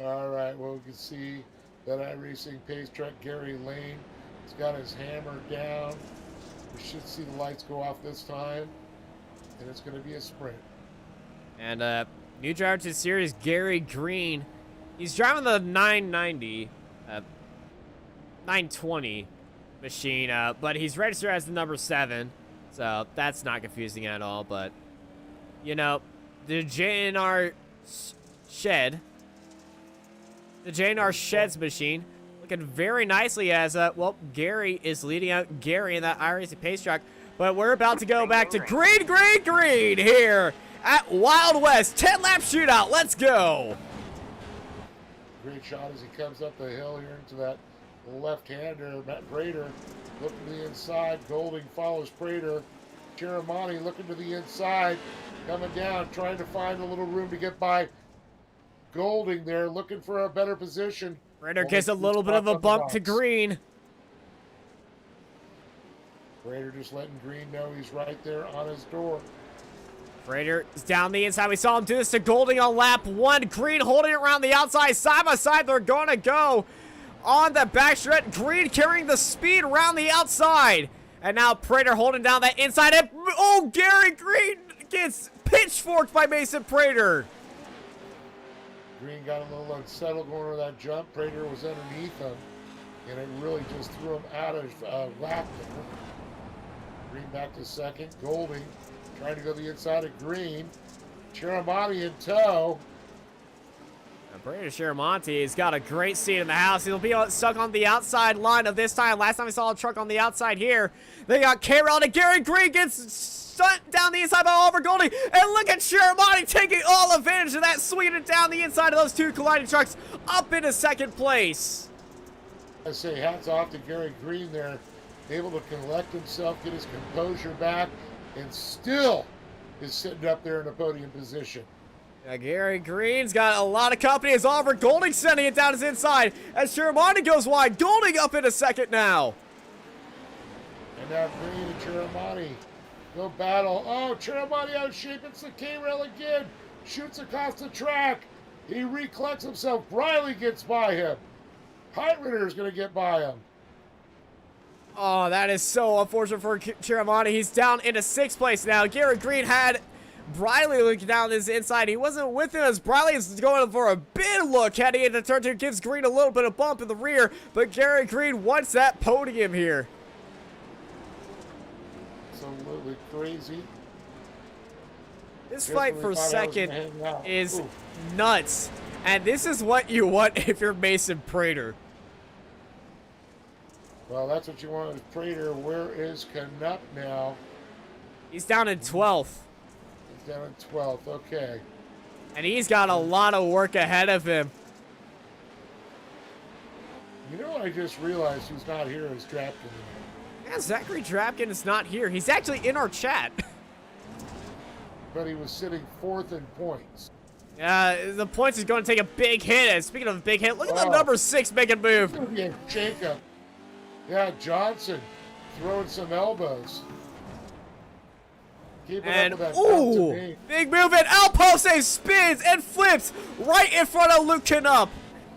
All right. Well, we can see that iRacing pace truck Gary Lane has got his hammer down. We should see the lights go off this time, and it's going to be a sprint. And new driver to the series, Gary Green. He's driving the 990, 920 machine, but he's registered as the number 7, so that's not confusing at all. But you know, the JNR shed, the JNR sheds machine, looking very nicely as well. Gary is leading out Gary in that iRacing pace truck, but we're about to go back to green here at Wild West 10-lap shootout. Let's go. Great shot as he comes up the hill here into that left-hander. Matt Prater looking to the inside. Golding follows Prater. Chiramani looking to the inside. Coming down, trying to find a little room to get by Golding there, looking for a better position. Prater gets a little bit of a bump to Green. Prater just letting Green know he's right there on his door. Prater is down the inside. We saw him do this to Golding on lap 1. Green holding it around the outside. Side by side, they're going to go on the backstretch. Green carrying the speed around the outside. And now Prater holding down that inside. And, oh, Gary Green gets pitchforked by Mason Prater. Green got a little unsettled going over that jump. Prater was underneath him, and it really just threw him out of lap there. Green back to second. Golding trying to go the inside of Green. Chiramani in tow. Prater Chiaramonte has got a great seat in the house. He'll be stuck on the outside line of this time. Last time we saw a truck on the outside here. They got K-Rail to Gary Green gets stunt down the inside by Oliver Golding. And look at Chiaramonte taking all advantage of that, swinging it down the inside of those two colliding trucks up into second place. I say hats off to Gary Green there. Able to collect himself, get his composure back, and still is sitting up there in a podium position. Yeah, Gary Green's got a lot of company as Oliver Golding sending it down his inside as Chiramani goes wide. Golding up in a second now. And now Green and Chiramani go battle. Oh, Chiramani out of shape. It's the K-Rail again. Shoots across the track. He recollects himself. Briley gets by him. Heitritter is going to get by him. Oh, that is so unfortunate for Chiramani. He's down into 6th place now. Gary Green had Briley looking down his inside. He wasn't with him as Briley is going for a big look heading into turn 2. Gives Green a little bit of bump in the rear, but Gary Green wants that podium here. Absolutely crazy. This fight for second is nuts. And this is what you want if you're Mason Prater. Well, that's what you want with Prater. Where is Knupp now? He's down in 12th. He's down in 12th. Okay. And he's got a lot of work ahead of him. You know what I just realized who's not here is Drapkin. Yeah, Zachary Drapkin is not here. He's actually in our chat. But he was sitting 4th in points. The points is going to take a big hit. And speaking of a big hit, look at the number 6 making a move. Yeah, Jacob. Yeah, Johnson throwing some elbows. Keep it And, up with that ooh, big move, and Alpose spins and flips right in front of Luke Knupp.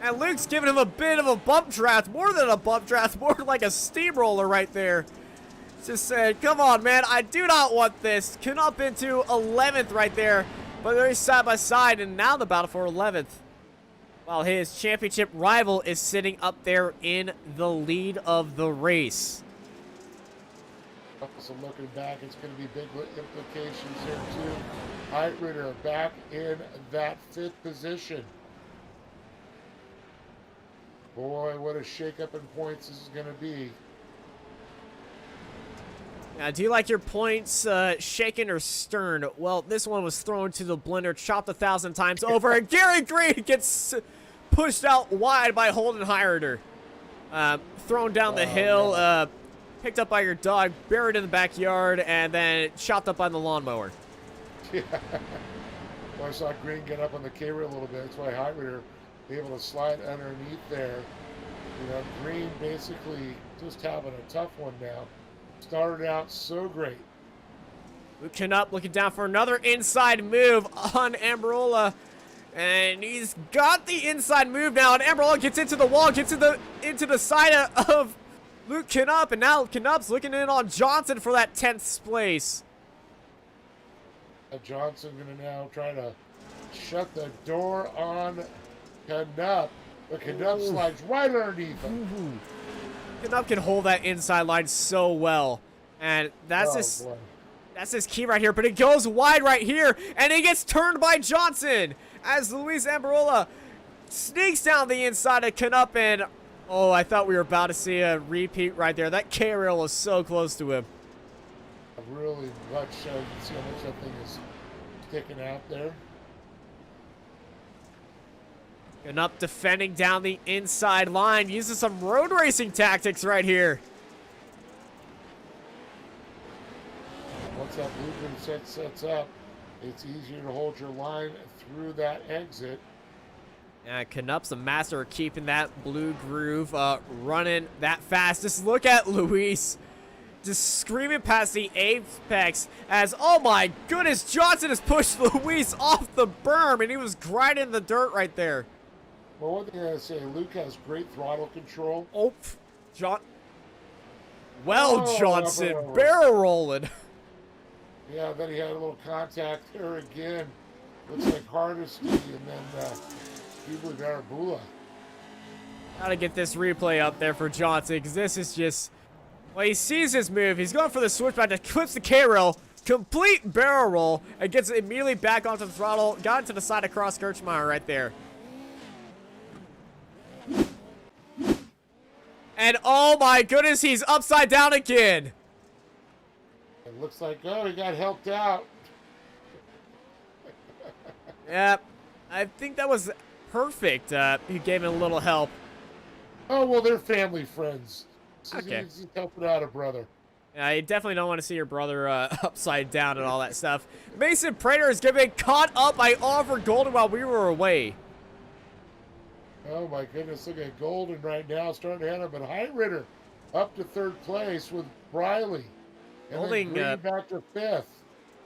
And Luke's giving him a bit of a bump draft, more than a bump draft, more like a steamroller right there. Just said, come on, man, I do not want this. Knupp into 11th right there. but they're side by side, and now the battle for 11th. While his championship rival is sitting up there in the lead of the race. So looking back, it's going to be big implications here too. Heitritter back in that 5th position. Boy, what a shakeup in points this is going to be. Now, do you like your points shaken or stern? Well, this one was thrown to the blender, chopped 1,000 times over, and Gary Green gets pushed out wide by Holden Heitritter. Thrown down the hill, picked up by your dog, buried in the backyard, and then chopped up on the lawnmower. Yeah. Well, I saw Green get up on the K-rail a little bit. That's why Heitritter able to slide underneath there. You know, Green basically just having a tough one now. Started out so great. Looking up, looking down for another inside move on Amberola. And he's got the inside move now, and Amberola gets into the wall, gets into the side of Luke Knupp, and now Knupp's looking in on Johnson for that 10th place. Johnson going to now try to shut the door on Knupp, but Knupp slides right underneath him. Knupp can hold that inside line so well, and that's his key right here, but it goes wide right here, and he gets turned by Johnson as Luis Amberola sneaks down the inside of Knupp, and oh, I thought we were about to see a repeat right there. That K-rail was so close to him. Really much, you can see how much that thing is sticking out there. Knupp defending down the inside line, using some road racing tactics right here. Once that blueprint sets up, it's easier to hold your line through that exit. Yeah, Knupp's a master of keeping that blue groove running that fast. Just look at Luis just screaming past the apex as, oh my goodness, Johnson has pushed Luis off the berm, and he was grinding the dirt right there. Well, one thing I gotta say, Luke has great throttle control. Oh, Johnson, up barrel rolling. Yeah, then he had a little contact there again. Looks like Hardesty, and then Hubler Garabula. Gotta get this replay up there for Johnson, because this is just, well, he sees his move. He's going for the switchback to clips the K-rail, complete barrel roll, and gets immediately back onto the throttle. Got into the side of Cross Kirchmeier right there. And oh my goodness, he's upside down again. It looks like, oh, he got helped out. Yeah, I think that was perfect. He gave him a little help. Oh, well, they're family friends. Okay. He's helping out a brother. Yeah, you definitely don't want to see your brother upside down and all that stuff. Mason Prater is getting caught up by Oliver Golden while we were away. Oh my goodness, look at Golden right now, starting to head up, but Heitritter up to 3rd place with Briley. And Golding, then Green back to 5th.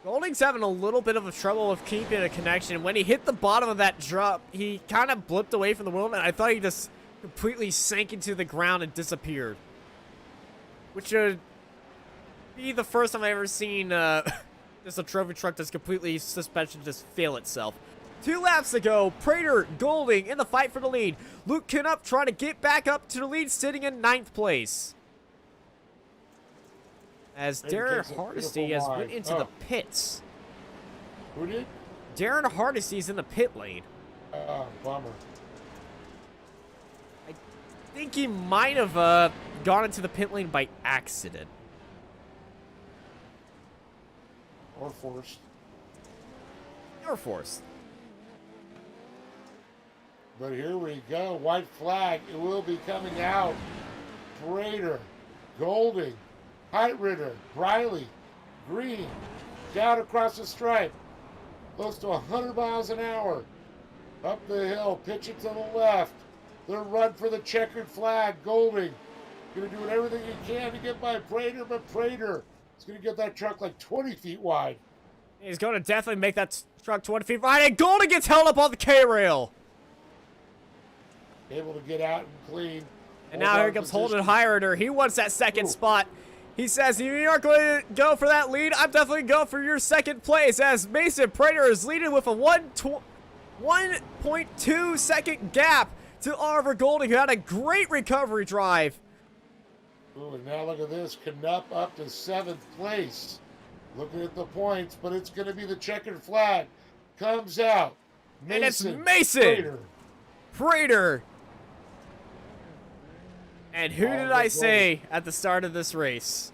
Golding's having a little bit of a trouble with keeping a connection. When he hit the bottom of that drop, he kind of blipped away from the wheel, and I thought he just completely sank into the ground and disappeared. Which would be the first time I've ever seen just a trophy truck that's completely suspension just fail itself. 2 laps to go. Prater, Golding in the fight for the lead. Luke Knupp trying to get back up to the lead, sitting in 9th place. As Darren Hardesty has went into the pits. Who did? Darren Hardesty's in the pit lane. Bummer. I think he might have gone into the pit lane by accident. Or forced. Or forced. But here we go. White flag. It will be coming out. Prater, Golding, Heitritter, Briley, Green, down across the stripe. Close to 100 miles an hour. Up the hill, pitch it to the left. They'll run for the checkered flag. Golding going to do everything he can to get by Prater, but Prater is going to get that truck like 20 feet wide. He's going to definitely make that truck 20 feet wide, and Golding gets held up on the K-rail. Able to get out and clean. And now here comes Holden Heitritter. He wants that second spot. He says, if you aren't going to go for that lead, I'm definitely going for your second place, as Mason Prater is leading with a 1.2 second gap to Oliver Golding, who had a great recovery drive. Ooh, and now look at this. Knupp up to 7th place. Looking at the points, but it's going to be the checkered flag. Comes out. And it's Mason Prater. And who did I say at the start of this race?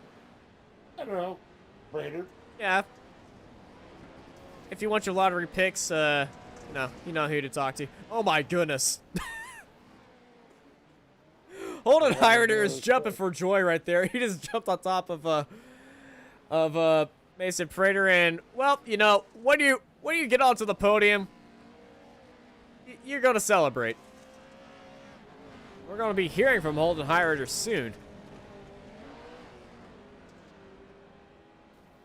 I don't know. Prater. Yeah. If you want your lottery picks, you know who to talk to. Oh my goodness. Holden Heirider is jumping for joy right there. He just jumped on top of Mason Prater, and well, you know, when you get onto the podium, you're gonna celebrate. We're gonna be hearing from Holden Heirider soon.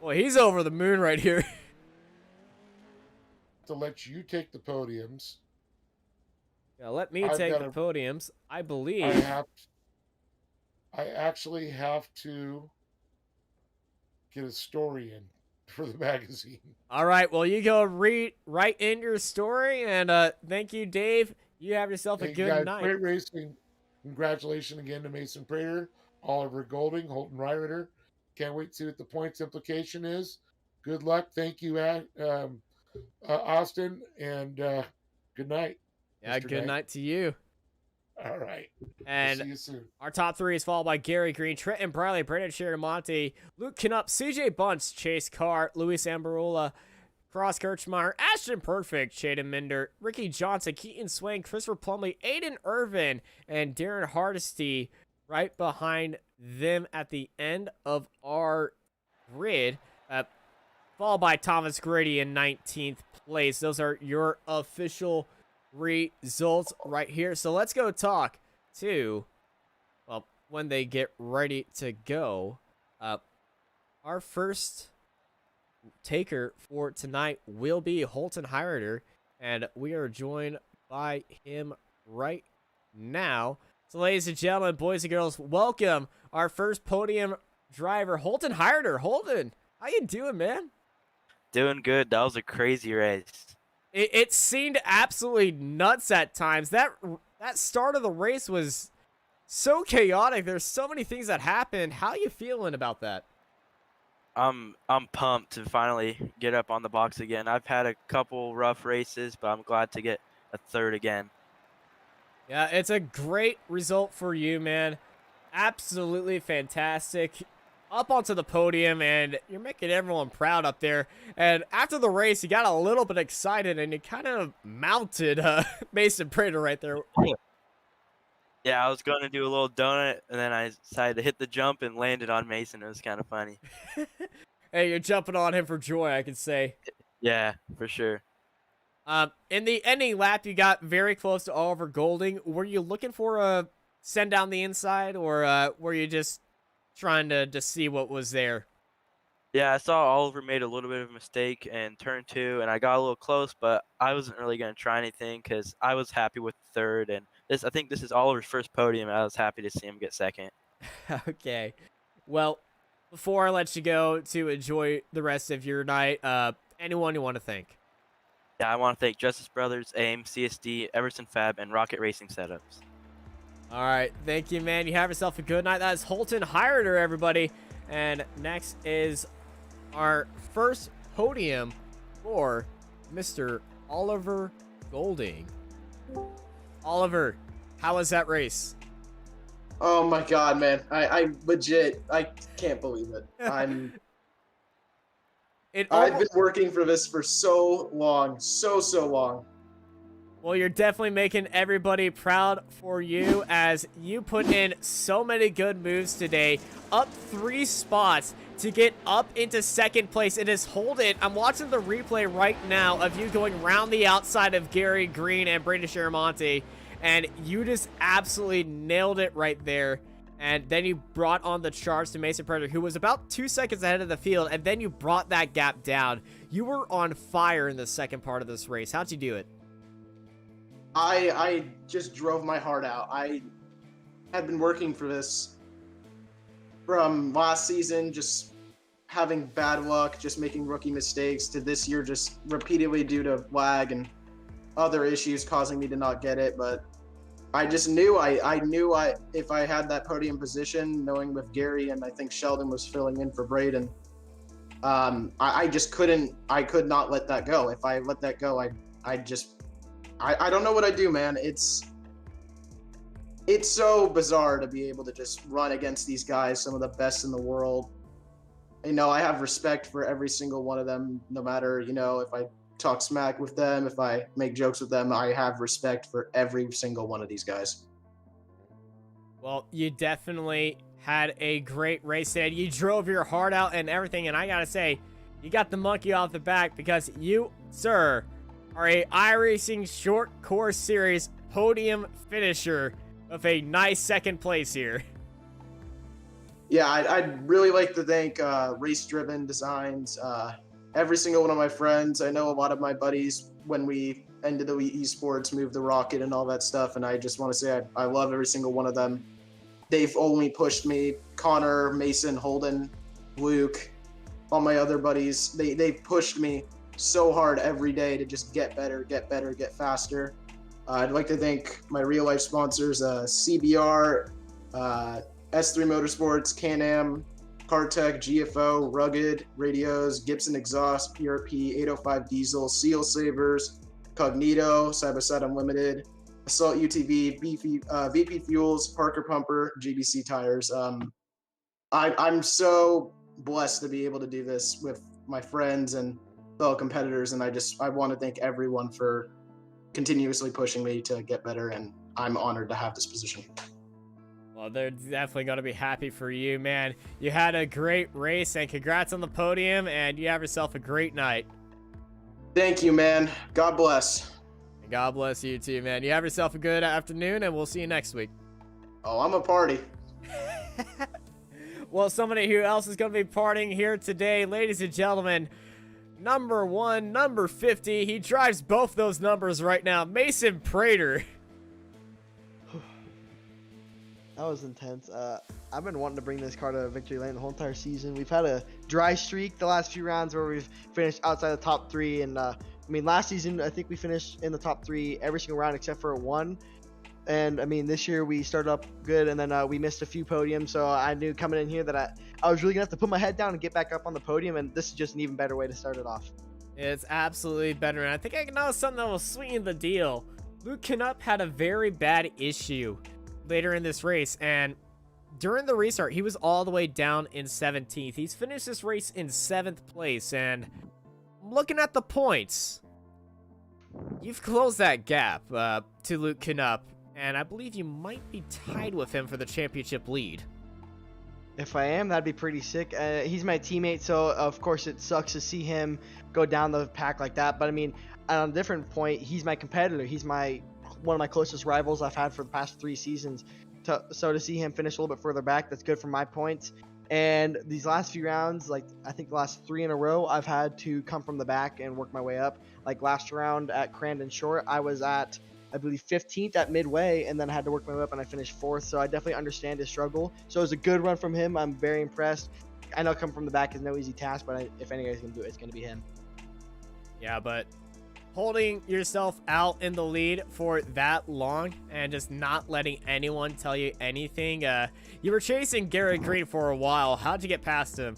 Boy, he's over the moon right here. To let you take the podiums. Yeah, let me take the podiums. I believe. I actually have to get a story in for the magazine. All right, well, you go write in your story, and thank you, Dave. You have yourself a good night. Great racing. Congratulations again to Mason Prater, Oliver Golding, Holton Ryrider. Can't wait to see what the points implication is. Good luck. Thank you, Austin, and good night. Yeah, Mr. good night to you. All right. And we'll see you soon. Our top three is followed by Gary Green, Trenton Briley, Brandon Shiramonte, Luke Knupp, CJ Bunce, Chase Carr, Luis Ambarola, Cross Kirchmeyer, Ashton Perfect, Shaden Minder, Ricky Johnson, Keaton Swain, Christopher Plumley, Aiden Irvin, and Darren Hardesty right behind them at the end of our grid, followed by Thomas Grady in 19th place. Those are your official results right here. So let's go talk to, well, when they get ready to go. Our first taker for tonight will be Holton Heirider, and we are joined by him right now. So ladies and gentlemen, boys and girls, welcome our first podium driver, Holton Heirider. Holton, how you doing, man? Doing good. That was a crazy race. It seemed absolutely nuts at times. That start of the race was so chaotic. There's so many things that happened. How you feeling about that? I'm pumped to finally get up on the box again. I've had a couple rough races, but I'm glad to get a third again. Yeah, it's a great result for you, man. Absolutely fantastic. Up onto the podium, and you're making everyone proud up there. And after the race, you got a little bit excited, and you kind of mounted Mason Prater right there. Yeah, I was going to do a little donut, and then I decided to hit the jump and landed on Mason. It was kind of funny. Hey, you're jumping on him for joy, I can say. Yeah, for sure. In the ending lap, you got very close to Oliver Golding. Were you looking for a send down the inside, or were you just trying to see what was there? Yeah, I saw Oliver made a little bit of a mistake in turn 2, and I got a little close, but I wasn't really going to try anything because I was happy with third, and I think this is Oliver's first podium. I was happy to see him get second. Okay. Well, before I let you go to enjoy the rest of your night, anyone you want to thank? Yeah, I want to thank Justice Brothers, AIM, CSD, Everson Fab, and Rocket Racing Setups. All right, thank you, man. You have yourself a good night. That is Holton Heirider, everybody. And next is our first podium for Mr. Oliver Golding. Oliver, how was that race? Oh my God, man! I legit, I can't believe it. I've been working for this for so long, so long. Well, you're definitely making everybody proud for you, as you put in so many good moves today. Up 3 spots to get up into second place. It is Holden. I'm watching the replay right now of you going round the outside of Gary Green and Brandon Shiramonte, and you just absolutely nailed it right there. And then you brought on the charge to Mason Prater, who was about 2 seconds ahead of the field, and then you brought that gap down. You were on fire in the second part of this race. How'd you do it? I just drove my heart out. I had been working for this from last season, just having bad luck, just making rookie mistakes, to this year just repeatedly due to lag and other issues causing me to not get it. But I just knew if I had that podium position, knowing with Gary and I think Sheldon was filling in for Braden, I could not let that go. If I let that go, I don't know what I do, man. It's so bizarre to be able to just run against these guys, some of the best in the world. You know, I have respect for every single one of them, no matter, you know, if I talk smack with them, if I make jokes with them, I have respect for every single one of these guys. Well, you definitely had a great race today. You drove your heart out and everything, and I gotta say, you got the monkey off the back because you, sir, are a iRacing Short Course Series podium finisher with a nice second place here. Yeah, I'd really like to thank Race Driven Designs, every single one of my friends. I know a lot of my buddies, when we ended the esports, moved the rocket and all that stuff, and I just want to say I love every single one of them. They've only pushed me. Connor, Mason, Holden, Luke, all my other buddies, they've pushed me so hard every day to just get better, get faster. I'd like to thank my real life sponsors, CBR, S3 Motorsports, Can-Am, Cartech, GFO, Rugged, Radios, Gibson Exhaust, PRP, 805 Diesel, Seal Savers, Cognito, Side by Side Unlimited, Assault UTV, VP Fuels, Parker Pumper, GBC Tires. I'm so blessed to be able to do this with my friends and fellow competitors, and I want to thank everyone for continuously pushing me to get better, and I'm honored to have this position. Well, they're definitely going to be happy for you, man. You had a great race, and congrats on the podium, and you have yourself a great night. Thank you, man. God bless. And God bless you too, man. You have yourself a good afternoon, and we'll see you next week. Oh, I'm a party. Well, somebody who else is going to be partying here today, ladies and gentlemen, number 1, number 50. He drives both those numbers right now, Mason Prater. That was intense. I've been wanting to bring this car to victory lane the whole entire season. We've had a dry streak the last few rounds where we've finished outside the top 3. And I mean, last season, I think we finished in the top 3 every single round except for 1. And I mean, this year we started up good, and then we missed a few podiums. So I knew coming in here that I was really gonna have to put my head down and get back up on the podium. And this is just an even better way to start it off. It's absolutely better. And I think I know something that will sweeten the deal. Luke Knupp had a very bad issue later in this race, and during the restart he was all the way down in 17th. He's finished this race in 7th place, and looking at the points, you've closed that gap to Luke Knupp, and I believe you might be tied with him for the championship lead. If I am, that'd be pretty sick. He's my teammate, so of course it sucks to see him go down the pack like that, but I mean, on a different point, he's my competitor. He's one of my closest rivals I've had for the past 3 seasons. So to see him finish a little bit further back, that's good for my points. And these last few rounds, like I think the last 3 in a row, I've had to come from the back and work my way up. Like last round at Crandon Short, I was at, I believe, 15th at midway, and then I had to work my way up and I finished 4th. So I definitely understand his struggle. So it was a good run from him. I'm very impressed. I know coming from the back is no easy task, but if anybody's going to do it, it's going to be him. Yeah, but holding yourself out in the lead for that long and just not letting anyone tell you anything. You were chasing Garrett Green for a while. How'd you get past him?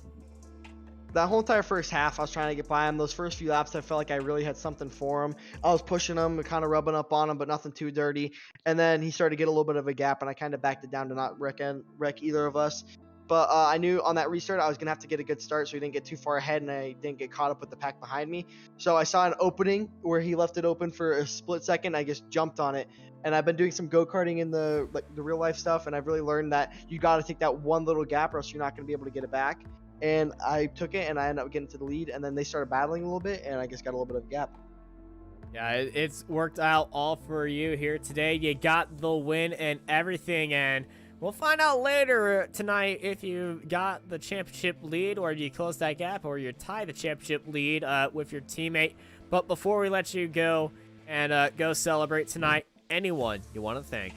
That whole entire first half, I was trying to get by him. Those first few laps, I felt like I really had something for him. I was pushing him, kind of rubbing up on him, but nothing too dirty. And then he started to get a little bit of a gap, and I kind of backed it down to not wreck either of us. But I knew on that restart I was going to have to get a good start so he didn't get too far ahead and I didn't get caught up with the pack behind me. So I saw an opening where he left it open for a split second. I just jumped on it. And I've been doing some go-karting in the real life stuff, and I've really learned that you got to take that one little gap or else you're not going to be able to get it back. And I took it and I ended up getting to the lead, and then they started battling a little bit and I just got a little bit of a gap. Yeah, it's worked out all for you here today. You got the win and everything, and we'll find out later tonight if you got the championship lead or you closed that gap or you tied the championship lead with your teammate. But before we let you go and go celebrate tonight, anyone you want to thank?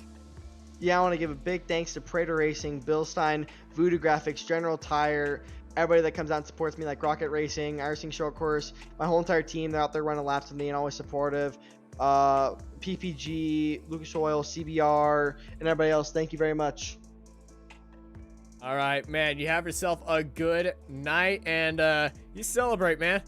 Yeah, I want to give a big thanks to Prater Racing, Bill Stein, Voodoo Graphics, General Tire, everybody that comes out and supports me, like Rocket Racing, iRacing Short Course, my whole entire team. They're out there running laps with me and always supportive. PPG, Lucas Oil, CBR, and everybody else. Thank you very much. All right, man. You have yourself a good night, and you celebrate, man.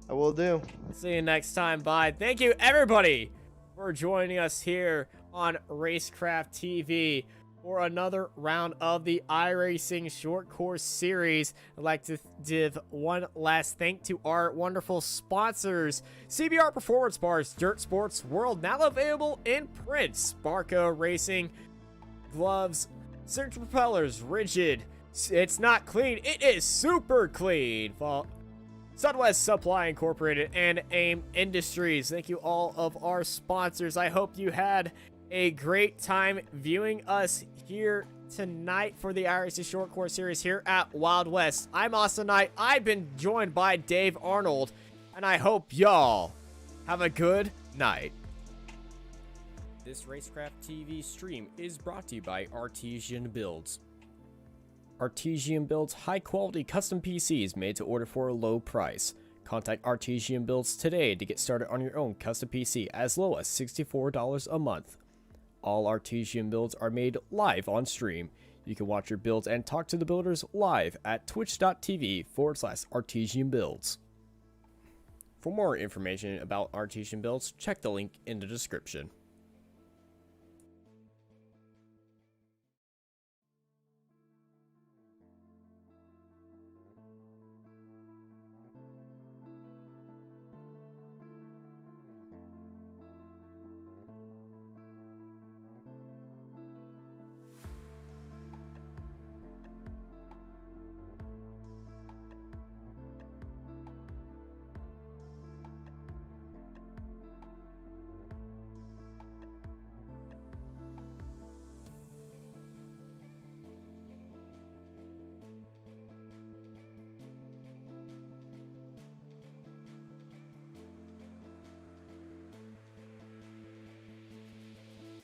I will do. See you next time. Bye. Thank you, everybody, for joining us here on Racecraft TV for another round of the iRacing Short Course Series. I'd like to give one last thank to our wonderful sponsors: CBR Performance Bars, Dirt Sports World, now available in print, Sparco Racing, gloves, Signature Propellers, Rigid, it's not clean, it is super clean, Southwest Supply Incorporated, and AIM Industries. Thank you all of our sponsors. I hope you had a great time viewing us here tonight for the iRacing Short Course Series here at Wild West. I'm Austin Knight. I've been joined by Dave Arnold, and I hope y'all have a good night. This Racecraft TV stream is brought to you by Artesian Builds. Artesian builds high-quality custom PCs made to order for a low price. Contact Artesian Builds today to get started on your own custom PC as low as $64 a month. All Artesian builds are made live on stream. You can watch your builds and talk to the builders live at twitch.tv/Artesian Builds. For more information about Artesian Builds, check the link in the description.